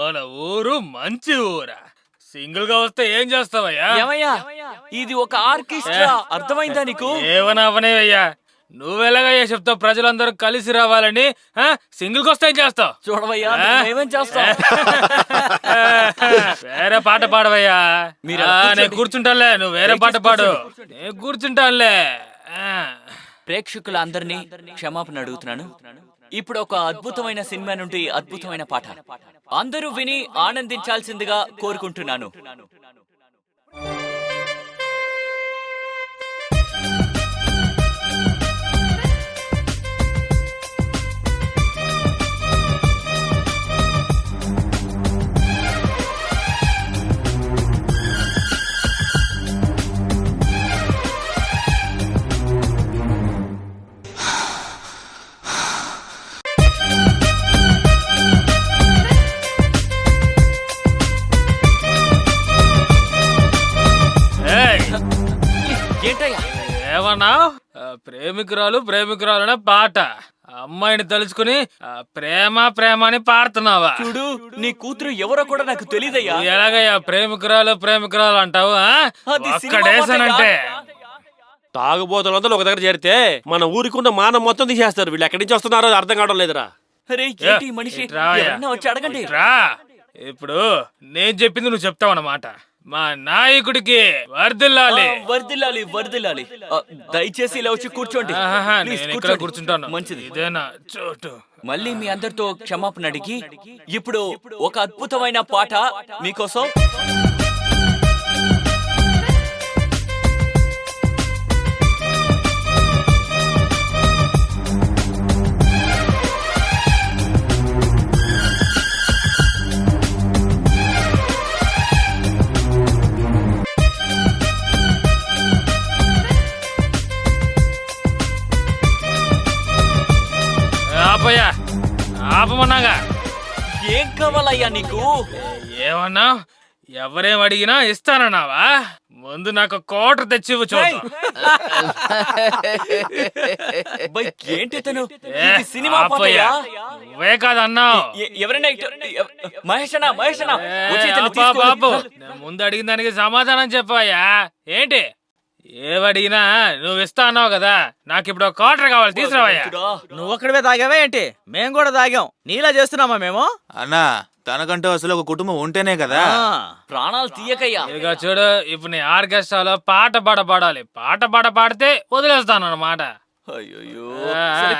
మన ఊరు మంచి ఊరా? సింగిల్ గా వస్తే ఏం చేస్తావయ్యా? ఏమయ్యా, ఇది ఒక ఆర్కెస్ట్రా, అర్థమైందా నీకు? ఏమన్నా అవనేవయ్యా, నువ్వెలాగయ్యా చెప్తావు ప్రజలందరూ కలిసి రావాలని? సింగిల్ కి వస్తే ఏం చేస్తావు? చూడవయ్యా, మేమేం చేస్తాం? వేరే పాట పాడవయ్యా. నేను కూర్చుంటానులే, నువ్వు వేరే పాట పాడు. నేను కూర్చుంటానులే. ప్రేక్షకులందరినీ క్షమాపణ అడుగుతున్నాను. ఇప్పుడు ఒక అద్భుతమైన సినిమా నుండి అద్భుతమైన పాట అందరూ విని ఆనందించాల్సిందిగా కోరుకుంటున్నాను. ఏమన్నా? ప్రేమికురాలు ప్రేమికురాలనే పాట, అమ్మాయిని తలుచుకుని ప్రేమ ప్రేమ అని పాడుతున్నావా? చూడు, నీ కూతురు ఎవరో కూడా నాకు తెలియదయ్యా. ఎలాగయ్యా ప్రేమికురాలు ప్రేమికురాలు అంటావు? ఒక్కడేసానంటే తాగుబోతులందరూ ఒక దగ్గర చేరితే మన ఊరికి ఉన్న మానం మొత్తం తీసేస్తారు. వీళ్ళు ఎక్కడి నుంచి వస్తున్నారో అర్థం కావడం లేదురా. మనిషి వచ్చి అడగండి. రా, ఇప్పుడు నేను చెప్పింది నువ్వు చెప్తావన్నమాట. మా నాయకుడికి వర్ధిల్లాలి. వర్ధిల్లాలి, వర్ధిల్లాలి. దయచేసి ఇలా వచ్చి కూర్చోండి. కూర్చుంటాను. మంచిది. ఇదేనా చోటు? మళ్ళీ మీ అందరితో క్షమాపణ అడిగి ఇప్పుడు ఒక అద్భుతమైన పాట మీకోసం. ఆపమన్నాగా. ఏం కావాలయ్యా నీకు? ఏమన్నా? ఎవరేం అడిగినా ఇస్తానన్నావా? ముందు నాకు కోట తెచ్చివ్వు. ఏంటి తను? సినిమా నువ్వే కాదన్నావు. ఎవరైనా మహేషనా, మహేషనా బాబు, ముందు అడిగిన దానికి సమాధానం చెప్పాయా? ఏంటి ఏవడిగినా నువ్వు ఇస్తా అన్నావు కదా, నాకు ఇప్పుడు ఒక క్వార్టర్ కావాలి, తీసుకురావయ్యా. నువ్వు ఒక్కడివే తాగావే ఏంటి? మేము కూడా తాగాం. నీలా చేస్తున్నామా మేము? అన్నా, తనకంటూ అసలు ఒక కుటుంబం ఉంటేనే కదా. ప్రాణాలు తీయకయ్యా. ఇదిగో చూడు, ఇప్పుడు నీ ఆర్కెస్ట్రాలో పాట పాడాలి. పాట పాడితే వదిలేస్తాను అన్నమాట. సరే,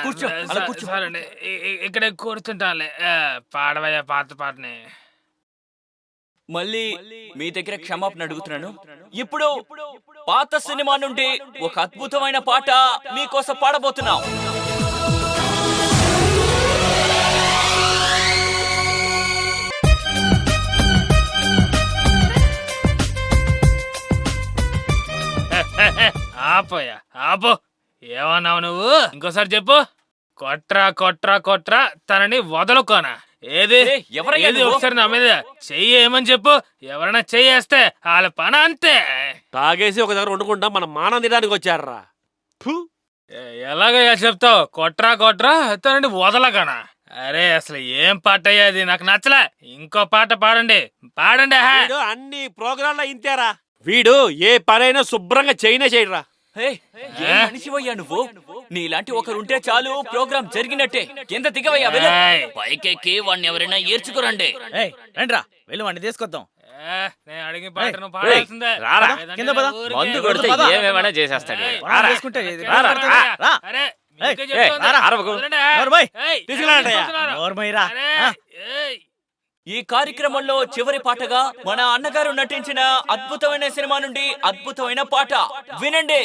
ఇక్కడే కూర్చుంటానులే. పాడవయ్యా పాటని. మళ్ళీ మీ దగ్గర క్షమాపణ అడుగుతున్నాను. ఇప్పుడు పాత సినిమా నుండి ఒక అద్భుతమైన పాట మీకోసం పాడబోతున్నాం. ఆపోయా, ఆపో. ఏమన్నావు నువ్వు? ఇంకోసారి చెప్పు. కొట్రా తనని వదలుకోనా? ఏది ఒకసారి నా మీద చెయ్యి ఏమని చెప్పు. ఎవరైనా చెయ్యేస్తే వాళ్ళ పని అంతే. తాగేసి ఒక దగ్గర వండుకుంటా మన మానం తినడానికి వచ్చారా? ఎలాగయ్యా చెప్తావు? కొట్రా తనని వదలకనా? అరే, అసలు ఏం పాట అయ్యా అది? నాకు నచ్చలే. ఇంకో పాట పాడండి. అన్ని ప్రోగ్రాంలో ఇంతేరా. వీడు ఏ పనైనా శుభ్రంగా చేయరా. మనిషివయ్యా నువ్వు? నీలాంటి ఒకరుంటే చాలు, ప్రోగ్రాం జరిగినట్టే. కింద దిగవయ్యా. పైకెక్కి వాడిని ఎవరైనా ఏర్చుకురండి. రండ్రా, వెళ్ళి వాడిని తీసుకొద్దాం. నేను అడిగిన పాట నువ్వు పాడాల్సిందే. రారా. లేదంటే కింద పద. ఊరికే మందు కొడితే పద. ఏమేమైనా చేసేస్తాడు. ఏయ్, పొలం చేసుకుంటే ఇది రారా. రా. అరే ఏయ్, మీకే ఏయ్, చెప్తోంది. రారా. అరవకు. వదలండి. నోర్మోయ్. ఏయ్, తీసుకురాండి అయ్యా. తీసుకొస్తున్నారు. నోర్మయ్యరా. అరే, ఏయ్. ఈ కార్యక్రమంలో చివరి పాటగా మన అన్నగారు నటించిన అద్భుతమైన సినిమా నుండి అద్భుతమైన పాట వినండి.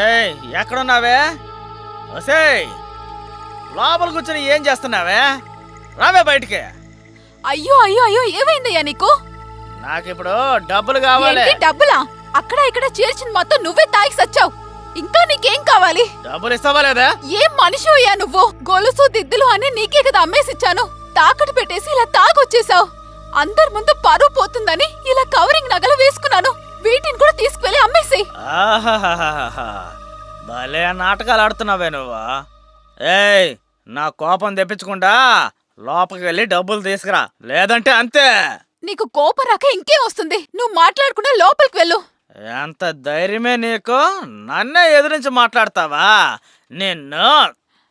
ఏయ్, ఎక్కడున్నావే? ఒసేయ్, లోపల కూర్చొని ఏం చేస్తున్నావే? రావే బయటికి. అయ్యో అయ్యో అయ్యో ఏమైందయ్యా నీకు? నాకిప్పుడు డబ్బులు కావాలి. ఏంటి డబ్బులా? అక్కడ ఇక్కడ చేర్చిన మొత్తం నువ్వే తాగి సచ్చావు. ఇంకా నీకేం కావాలి? డబ్బులు ఇస్తావా లేదా? ఏం మనిషి అయ్యా నువ్వు? గొలుసు దిద్దులు అని నీకే కదా అమ్మేసిచ్చాను. తాకట్టు పెట్టేసి ఇలా తాగొచ్చేసావు. అందరి ముందు పరువు పోతుందని ఇలా కవరింగ్ నగలు వేసుకున్నాను. వీటిని కూడా తీసుకువెళ్ళి అమ్మేసి. ఆహాహాహాహా. భలే నాటకాలు ఆడుతున్నావే నువ్వు. ఏయ్, నా కోపం తెప్పించకుండా లోపలికి వెళ్ళి డబ్బులు తీసుకురా, లేదంటే అంతే. నీకు కోపం రాక ఇంకేం వస్తుంది? నువ్వు మాట్లాడకుండా లోపలికి వెళ్ళు. ఎంత ధైర్యమే నీకు? నన్నే ఎదురించి మాట్లాడతావా? నిన్ను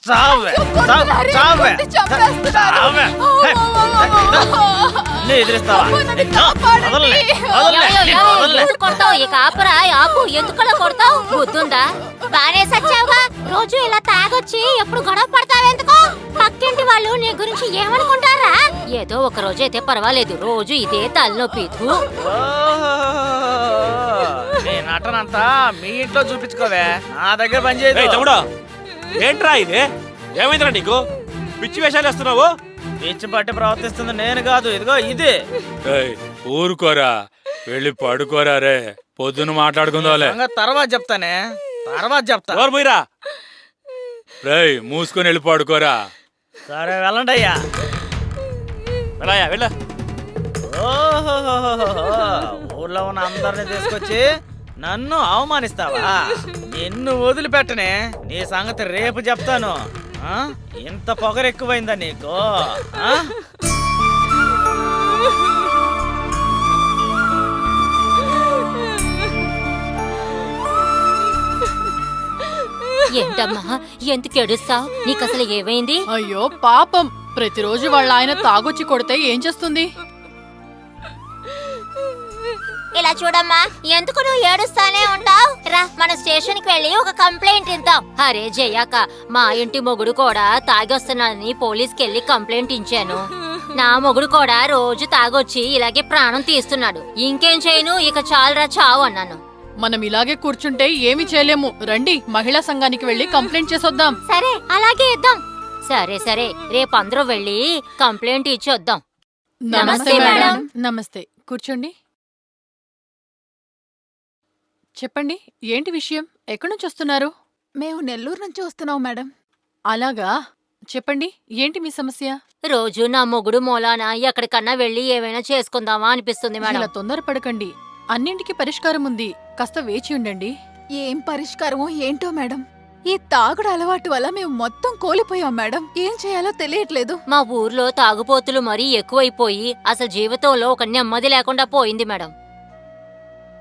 చావే, కొడుకులారే, చావే, కొట్టి చంపేస్తున్నారు. చావే. నీ ఎదిరిస్తావా? నన్ను నిన్ను కాపాడండి. వదలలే, వదలలే, నిన్ను వదలలే. ఎందుకు కొడతావు? ఇక ఆపురా, ఆపు. ఎందుకలా కొడతావు? బుద్ధుందా? బానే సచ్చావుగా. రోజు ఇలా తాగొచ్చి ఎప్పుడు గొడవ పడతావెందుకు? పక్కింటి వాళ్ళు నీ గురించి ఏమనుకుంటారా? ఏదో ఒక రోజు అయితే పర్వాలేదు, రోజు ఇదే తలనొప్పి. థూ. నీ నటనంతా మీ ఇంట్లో చూపించుకోవే, నా దగ్గర పని ఏయ్ చేయదు. తమ్ముడు, ఏంట్రా ఇది? ఏమైందిరా నీకు? పిచ్చి వేషాలు వేస్తున్నావు? పిచ్చి పట్టి ప్రవర్తిస్తుంది నేను కాదు, ఇదిగో ఇది. ఏయ్, ఊరుకోరా, వెళ్ళి పడుకోరా రే. పొద్దున మాట్లాడుకుందాంలే. సంగతి తర్వాత చెప్తానే, తర్వాత చెప్తా. ఎవరు పోయిరా? రేయ్, మూసుకొని వెళ్ళి పడుకోరా. సరే వెళ్ళండి అయ్యా. వెళ్ళాయా వెళ్ళ. ఊర్లో ఉన్న అందరిని తీసుకొచ్చి నన్ను అవమానిస్తావా? నిన్ను వదిలిపెట్టనే. నీ సంగతి రేపు చెప్తాను. ఆ? ఇంత పొగరెక్కువైందా నీకు? ఆ? ఏంటమ్మా, ఎందుకు ఏడుస్తావు? నీకు అసలు ఏమైంది? అయ్యో పాపం, ప్రతిరోజు వాళ్ళ ఆయన తాగొచ్చి కొడితే ఏం చేస్తుంది? ఇలా చూడమ్మా, ఎందుకు నువ్వు ఏడుస్తానే ఉంటావు? రా, మన స్టేషన్ కి వెళ్ళి ఒక కంప్లైంట్ ఇద్దాం. అరే జయాక, మా ఇంటి మొగుడు కూడా తాగొస్తున్నాడని పోలీస్కి వెళ్ళి కంప్లైంట్ ఇచ్చాను. నా మొగుడు కూడా రోజు తాగొచ్చి ఇలాగే ప్రాణం తీస్తున్నాడు. ఇంకేం చేయను, ఇక చాలరా చావు అన్నాను. మనం ఇలాగే కూర్చుంటే ఏమీ చేయలేము. రండి, మహిళా సంఘానికి వెళ్ళి కంప్లైంట్ చేసొద్దాం. సరే, అలాగే ఇద్దాం. సరే సరే, రేపు అందరూ వెళ్ళి కంప్లైంట్ ఇచ్చి వద్దాం. నమస్తే మేడం. నమస్తే, కూర్చోండి. చెప్పండి, ఏంటి విషయం? ఎక్కడి నుంచి వస్తున్నారు? మేము నెల్లూరు నుంచి వస్తున్నాం మేడం. అలాగా, చెప్పండి, ఏంటి మీ సమస్య? రోజు నా మొగుడు మూలాన ఎక్కడికన్నా వెళ్ళి ఏమైనా చేసుకుందామా అనిపిస్తుంది మేడం. ఇలా తొందరపడకండి, అన్నింటికి పరిష్కారం ఉంది. కాస్త వేచి ఉండండి. ఏం పరిష్కారమో ఏంటో మేడం. ఈ తాగుడు అలవాటు వల్ల మేము మొత్తం కోల్పోయాం మేడం. ఏం చేయాలో తెలియట్లేదు. మా ఊర్లో తాగుపోతులు మరీ ఎక్కువైపోయి అసలు జీవితంలో ఒక నెమ్మది లేకుండా పోయింది మేడం.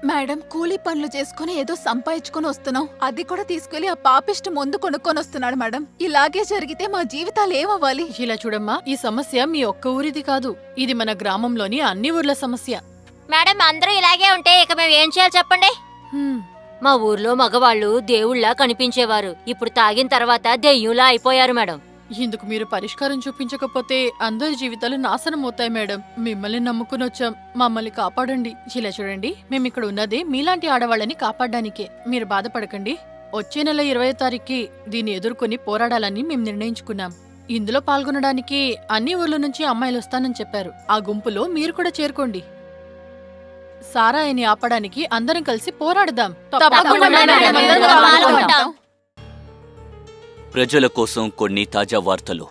మేడం, కూలీ పనులు చేసుకుని ఏదో సంపాదించుకుని వస్తున్నాం. అది కూడా తీసుకెళ్లి ఆ పాపిష్టి ముందు కొనుక్కొని వస్తున్నాడు మేడం. ఇలాగే జరిగితే మా జీవితాలు ఏమవ్వాలి? ఇలా చూడమ్మా, ఈ సమస్య మీ ఒక్క ఊరిది కాదు. ఇది మన గ్రామంలోని అన్ని ఊర్ల సమస్య. మేడం, అందరూ ఇలాగే ఉంటే ఇక మేము ఏం చేయాలి చెప్పండి? మా ఊర్లో మగవాళ్ళు దేవుళ్ళ కనిపించేవారు. ఇప్పుడు తాగిన తర్వాత దెయ్యంలా అయిపోయారు మేడం. ఇందుకు మీరు పరిష్కారం చూపించకపోతే అందరి జీవితాలు నాశనం అవుతాయి మేడం. మిమ్మల్ని నమ్ముకుని వచ్చాం, మమ్మల్ని కాపాడండి. ఇలా చూడండి, మేమిక్కడ ఉన్నదే మీలాంటి ఆడవాళ్ళని కాపాడడానికే. మీరు బాధపడకండి. వచ్చే నెల 20వ తారీఖుకి దీన్ని ఎదుర్కొని పోరాడాలని మేము నిర్ణయించుకున్నాం. ఇందులో పాల్గొనడానికి అన్ని ఊర్ల నుంచి అమ్మాయిలు వస్తానని చెప్పారు. ఆ గుంపులో మీరు కూడా చేరుకోండి. సారాయిని ఆపడానికి అందరం కలిసి పోరాడదాం. తప్పకుండా మేడం, అందరం పాల్గొంటాం. ప్రజల కోసం కొన్ని తాజా వార్తలు.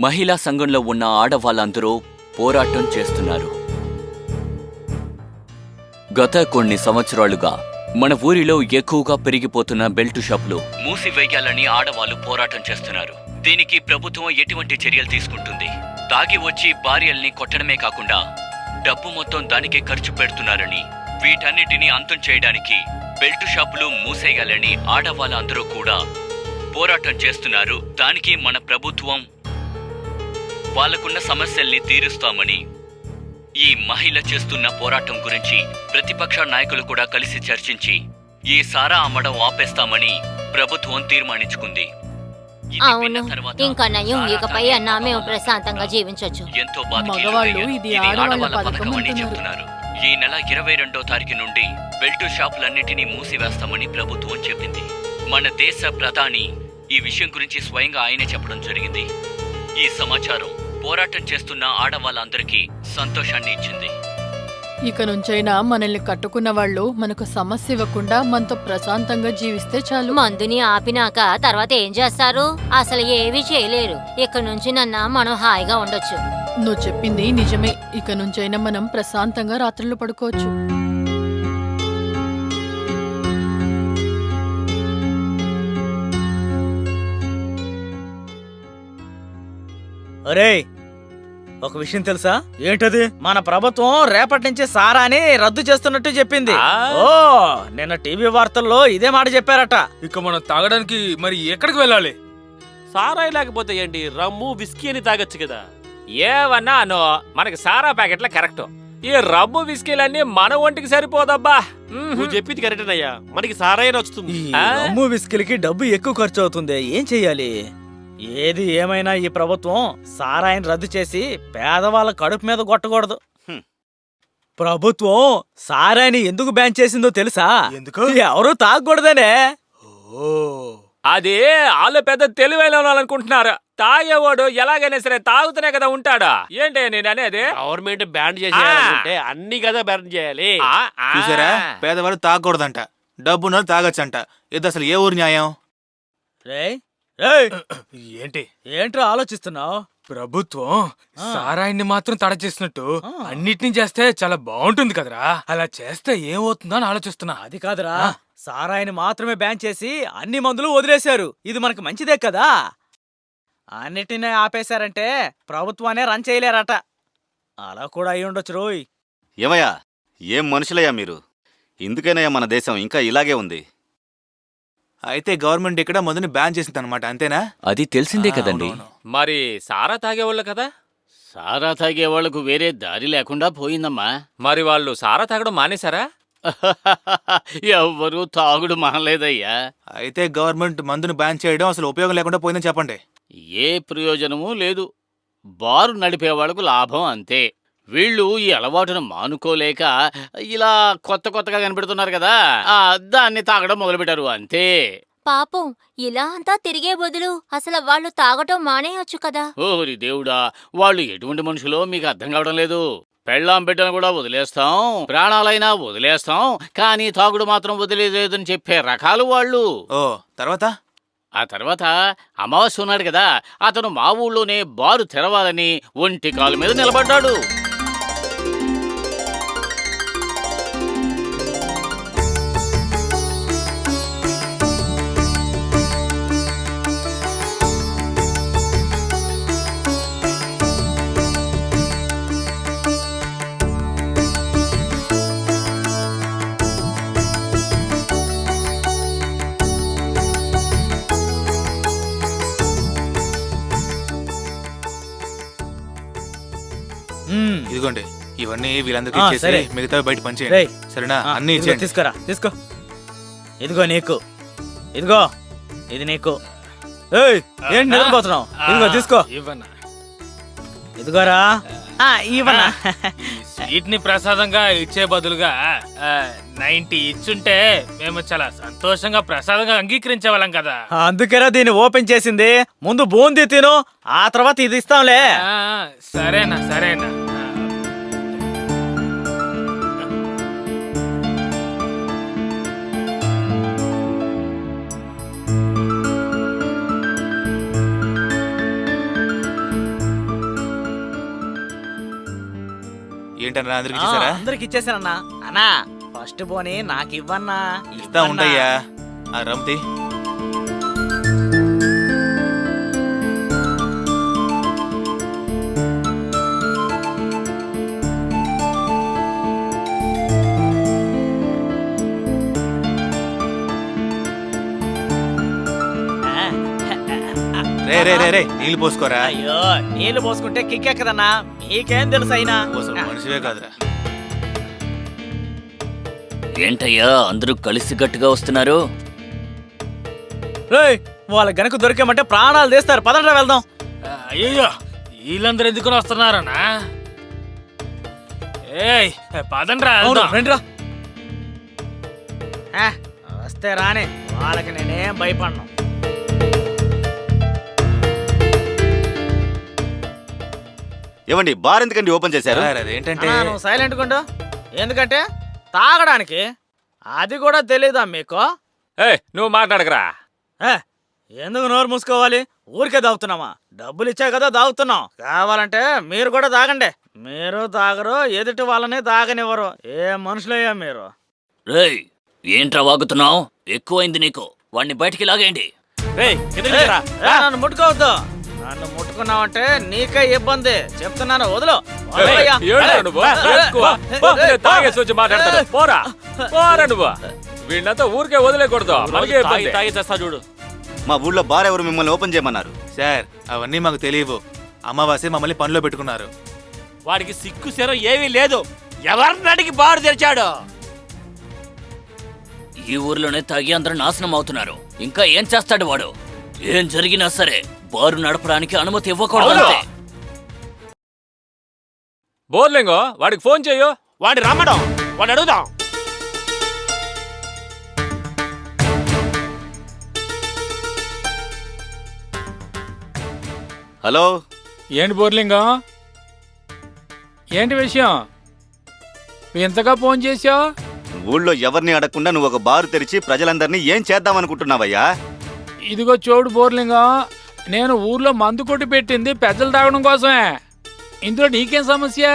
మహిళా సంఘంలో ఉన్న ఆడవాళ్ళందరూ పోరాటం చేస్తున్నారు. గత కొన్ని సంవత్సరాలుగా మన ఊరిలో ఎక్కువగా పెరిగిపోతున్న బెల్ట్ షాపులు మూసివేయాలని ఆడవాళ్లు పోరాటం చేస్తున్నారు. దీనికి ప్రభుత్వం ఎటువంటి చర్యలు తీసుకుంటుంది? తాగి వచ్చి భార్యల్ని కొట్టడమే కాకుండా డబ్బు మొత్తం దానికే ఖర్చు పెడుతున్నారని, వీటన్నిటినీ అంతం చేయడానికి బెల్ట్ షాపులు మూసేయాలని ఆడవాళ్ళందరూ కూడా పోరాటం చేస్తున్నారు. దానికి మన ప్రభుత్వం వాళ్ళకున్న సమస్యల్ని తీరుస్తామని, ఈ మహిళ చేస్తున్న పోరాటం గురించి ప్రతిపక్ష నాయకులు కూడా కలిసి చర్చించి ఈ సారా అమ్మడం ఆపేస్తామని ప్రభుత్వం తీర్మానించుకుంది. అవును, ఇంకా నయం, ఇకపై అన్నా మేము ప్రశాంతంగా జీవించొచ్చు. ఎంతో మగవాళ్ళు ఇది ఆడవాళ్ళ పథకం అని చెప్తున్నారు. ఈ నెల 22వ తారీఖు నుండి బెల్ట్ షాపులన్నిటినీ మూసివేస్తామని ప్రభుత్వం చెప్పింది. మన దేశ ప్రధాని ఈ విషయం గురించి స్వయంగా ఆయనే చెప్పడం జరిగింది. ఈ సమాచారం పోరాటం చేస్తున్న ఆడవాళ్ళందరికీ సంతోషాన్ని ఇచ్చింది. ఇక నుంచైనా మనల్ని కట్టుకున్న వాళ్ళు మనకు సమస్య ఇవ్వకుండా మనతో ప్రశాంతంగా జీవిస్తే చాలు. మందుని ఆపినాక తర్వాత ఏం చేస్తారు? అసలు ఏమీ చేయలేరు. ఇక నుంచి మనం హాయిగా ఉండొచ్చు. నువ్వు చెప్పింది నిజమే. ఇక నుంచైనా మనం ప్రశాంతంగా రాత్రులు పడుకోవచ్చు. ఒరేయ్, ఒక విషయం తెలుసా? ఏంటది? మన ప్రభుత్వం రేపటి నుంచి సారాని రద్దు చేస్తున్నట్టు చెప్పింది. ఓ, నిన్న టీవీ వార్తల్లో ఇదే మాట చెప్పారట. ఇక మనం తాగడానికి మరి ఎక్కడికి వెళ్ళాలి? సారాయి లేకపోతే ఏంటి, రమ్ము విస్కీ అని తాగొచ్చు కదా. ఏవన్నా అనో, మనకి సారా ప్యాకెట్ల కరెక్ట్. ఈ రమ్ము విస్కీలన్నీ మన ఒంటికి సరిపోదబ్బా. నువ్వు చెప్పింది కరెక్టేనయ్యా, మనకి సారాయి నచ్చుతుంది. రమ్ము విస్కీలకి డబ్బు ఎక్కువ ఖర్చు అవుతుంది. ఏం చెయ్యాలి? ఏది ఏమైనా ఈ ప్రభుత్వం సారాయిని రద్దు చేసి పేదవాళ్ళ కడుపు మీద కొట్టకూడదు. ప్రభుత్వం సారాయిని ఎందుకు బ్యాన్ చేసిందో తెలుసా? ఎందుకు? ఎవరు తాగకూడదనే. అది వాళ్ళు పెద్ద తెలివైన అనుకుంటున్నారు. తాగేవాడు ఎలాగైనా సరే తాగుతూనే కదా ఉంటాడా? ఏంటి నేను అనేది? గవర్నమెంట్ బ్యాన్ చేయాలంటే అన్ని కదా బ్యాన్ చేయాలి. చూసారా, పేదవాళ్ళు తాగకూడదంట, డబ్బున్న తాగొచ్చంట. ఇది అసలు ఏ ఊరు న్యాయం? ఏంటి ఏంట్రా ఆలోచిస్తున్నావు? ప్రభుత్వం సారాయిని మాత్రం తడ చేసినట్టు అన్నిటినీ చేస్తే చాలా బాగుంటుంది కదరా. అలా చేస్తే ఏమవుతుందో అని ఆలోచిస్తున్నా. అది కాదురా, సారాయిని మాత్రమే బ్యాన్ చేసి అన్ని మందులు వదిలేశారు. ఇది మనకు మంచిదే కదా. అన్నిటినీ ఆపేశారంటే ప్రభుత్వాన్ని రన్ చేయలేరట. అలా కూడా అయి ఉండొచ్చు రోయ్. ఏమయ్యా, ఏం మనుషులయ్యా మీరు? ఇందుకేనయ్యా మన దేశం ఇంకా ఇలాగే ఉంది. అయితే గవర్నమెంట్ ఇక్కడ మందుని బ్యాన్ చేసింది అనమాట, అంతేనా? అది తెలిసిందే కదండి. మరి సారా తాగేవాళ్ళు కదా. సారా తాగే వాళ్లకు వేరే దారి లేకుండా పోయిందమ్మా. మరి వాళ్ళు సారా తాగడం మానేశారా? ఎవ్వరూ తాగుడు మానలేదయ్యా. అయితే గవర్నమెంట్ మందుని బ్యాన్ చేయడం అసలు ఉపయోగం లేకుండా పోయిందని చెప్పండి. ఏ ప్రయోజనమూ లేదు. బారు నడిపే వాళ్లకు లాభం అంతే. వీళ్ళు ఈ అలవాటును మానుకోలేక ఇలా కొత్తగా కనిపెడుతున్నారు కదా, దాన్ని తాగడం మొదలుపెట్టారు అంతే. పాపం, ఇలా అంతా తిరిగే బదులు అసలు వాళ్ళు తాగటం మానేయొచ్చు కదా. ఓరి దేవుడా, వాళ్ళు ఎటువంటి మనుషులో మీకు అర్థం కావడం లేదు. పెళ్ళాం బిడ్డను కూడా వదిలేస్తాం, ప్రాణాలైనా వదిలేస్తాం, కానీ తాగుడు మాత్రం వదిలేదని చెప్పే రకాలు వాళ్ళు. ఓ, తర్వాత ఆ తర్వాత అమావాస్య ఉన్నాడు కదా, అతను మా ఊళ్ళోనే బారు తెరవాలని ఒంటి కాలు మీద నిలబడ్డాడు. ఇదిగోండి, ఇవన్నీ వీళ్ళందరికీ సరే. ఇచ్చేసి మిగతా బయట పంచేయండి, రేయ్. సరేనా? అన్ని ఇదిగో ఇచ్చేయండి. తీసుకురా, తీసుకో. ఇదిగో నీకు, ఇదిగో ఇది నీకు. ఏయ్, ఏంటి నిద్రపోతున్నావు? ఇదిగో తీసుకో. ఇవ్వన్నా. ఇదిగోరా, ఇవ్వనా వీటిని ప్రసాదంగా ఇచ్చే బదులుగా 90 ఇచ్చుంటే మేము చాలా సంతోషంగా ప్రసాదంగా అంగీకరించే వాళ్ళం కదా. అందుకేరా దీన్ని ఓపెన్ చేసింది. ముందు బూందీ తిను, ఆ తర్వాత ఇది ఇస్తాంలే. సరేనా సరేనా. ఏంటన్నా అందరికి ఇచ్చేసారా? అందరికి ఇచ్చేసానన్నా. అన్నా ఫస్ట్ పోనీ నాకు ఇవ్వన్నా. ఇస్తా ఉండయ్యా. ఆ రమ్తి రే రే రే రే నీళ్ళు పోసుకోరా. అయ్యో నీళ్లు పోసుకుంటే కిక్కెక్కదన్నా, మీకేం తెలుసు అయినా. అసలు మనిషివే కాదురా. ఏంటయ్యా అందరూ కలిసి గట్టుగా వస్తున్నారు? రేయ్, వాళ్ళ గనక దొరికామంటే ప్రాణాలు తీస్తారు. పదండ్రా వెళ్దాం. అయ్యో వీళ్ళందరూ ఎందుకుని వస్తున్నారనా? ఏయ్ పదండ్రా వెళ్దాం. రండిరా. వస్తే రాని, వాళ్ళకి నేనేం భయపడను. ఏమండి బార్ ఎందుకండి ఓపెన్ చేశారు? సార్, అదేంటంటే నువ్వు సైలెంట్ గుండు. ఎందుకంటే తాగడానికి. అది కూడా తెలీదా మీకు? నువ్వు మాట్లాడకరా. ఎందుకు నోరు మూసుకోవాలి? ఊరికే దాగుతున్నామా? డబ్బులు ఇచ్చా కదా దాగుతున్నాం. కావాలంటే మీరు కూడా తాగండి. మీరు తాగరు, ఎదుటి వాళ్ళని తాగనివ్వరు. ఏ మనుషులయ్యా మీరు? రేయ్ ఏంట్రా వాగుతున్నావు? ఎక్కువైంది నీకు. వాడిని బయటికి లాగేయండి. నన్ను ముట్టుకోవద్దు. నన్ను ముట్టుకున్నావంటే నీకే ఇబ్బంది. చెప్తున్నాను, వదులు. వదలయ్యా. వీళ్ళంతా ఊరికే వదిలేకూడదు. తాగి చేస్తా చూడు. మా ఊళ్ళో బార్ ఎవరు మిమ్మల్ని ఓపెన్ చేయమన్నారు? సార్ అవన్నీ మాకు తెలియవు. అమావాస్య మమ్మల్ని పనిలో పెట్టుకున్నారు. వాడికి సిక్కు శరం ఏమీ లేదు. ఎవరిని అడిగి బారు తెరిచాడు? ఈ ఊర్లోనే తాగి అందరూ నాశనం అవుతున్నారు. ఇంకా ఏం చేస్తాడు వాడు? ఏం జరిగినా సరే బారు నడపడానికి అనుమతి ఇవ్వకూడదు. బోర్లింగో వాడికి ఫోన్ చెయ్యో. వాడి రమ్మడం, వాడు అడుగుదాం. హలో, ఏంటి బోర్లింగం, ఏంటి విషయం? ఎంతగా ఫోన్ చేశావు? ఊళ్ళో ఎవరిని అడగకుండా నువ్వు ఒక బారు తెరిచి ప్రజలందరినీ ఏం చేద్దామనుకుంటున్నావయ్యా? ఇదిగో చూడు బోర్లింగం, నేను ఊర్లో మందు కొట్టి పెట్టింది పెద్దలు తాగడం కోసమే. ఇందులో నీకేం సమస్య?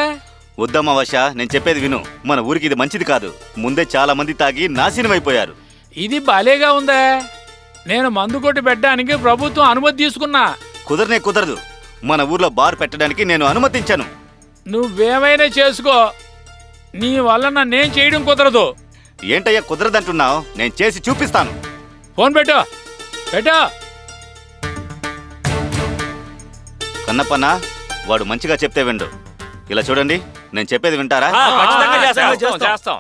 వద్దమ్మా వశ, నేను చెప్పేది విను. మన ఊరికి ఇది మంచిది కాదు. ముందే చాలా మంది తాగి నాశనం అయిపోయారు. ఇది భలేగా ఉందే. నేను మందు కొట్టి పెట్టడానికి ప్రభుత్వం అనుమతి తీసుకున్నా. కుదరదు. మన ఊర్లో బార్ పెట్టడానికి నేను అనుమతించాను. నువ్వేమైనా చేసుకో, నీ వల్ల నన్నేం చేయడం కుదరదు. ఏంటయ్యా కుదరదంటున్నావు? నేను చేసి చూపిస్తాను. ఫోన్ పెట్టు. కన్నప్పన్న, వాడు మంచిగా చెప్తే విండు. ఇలా చూడండి, నేను చెప్పేది వింటారా? ఖచ్చితంగా చేస్తాం.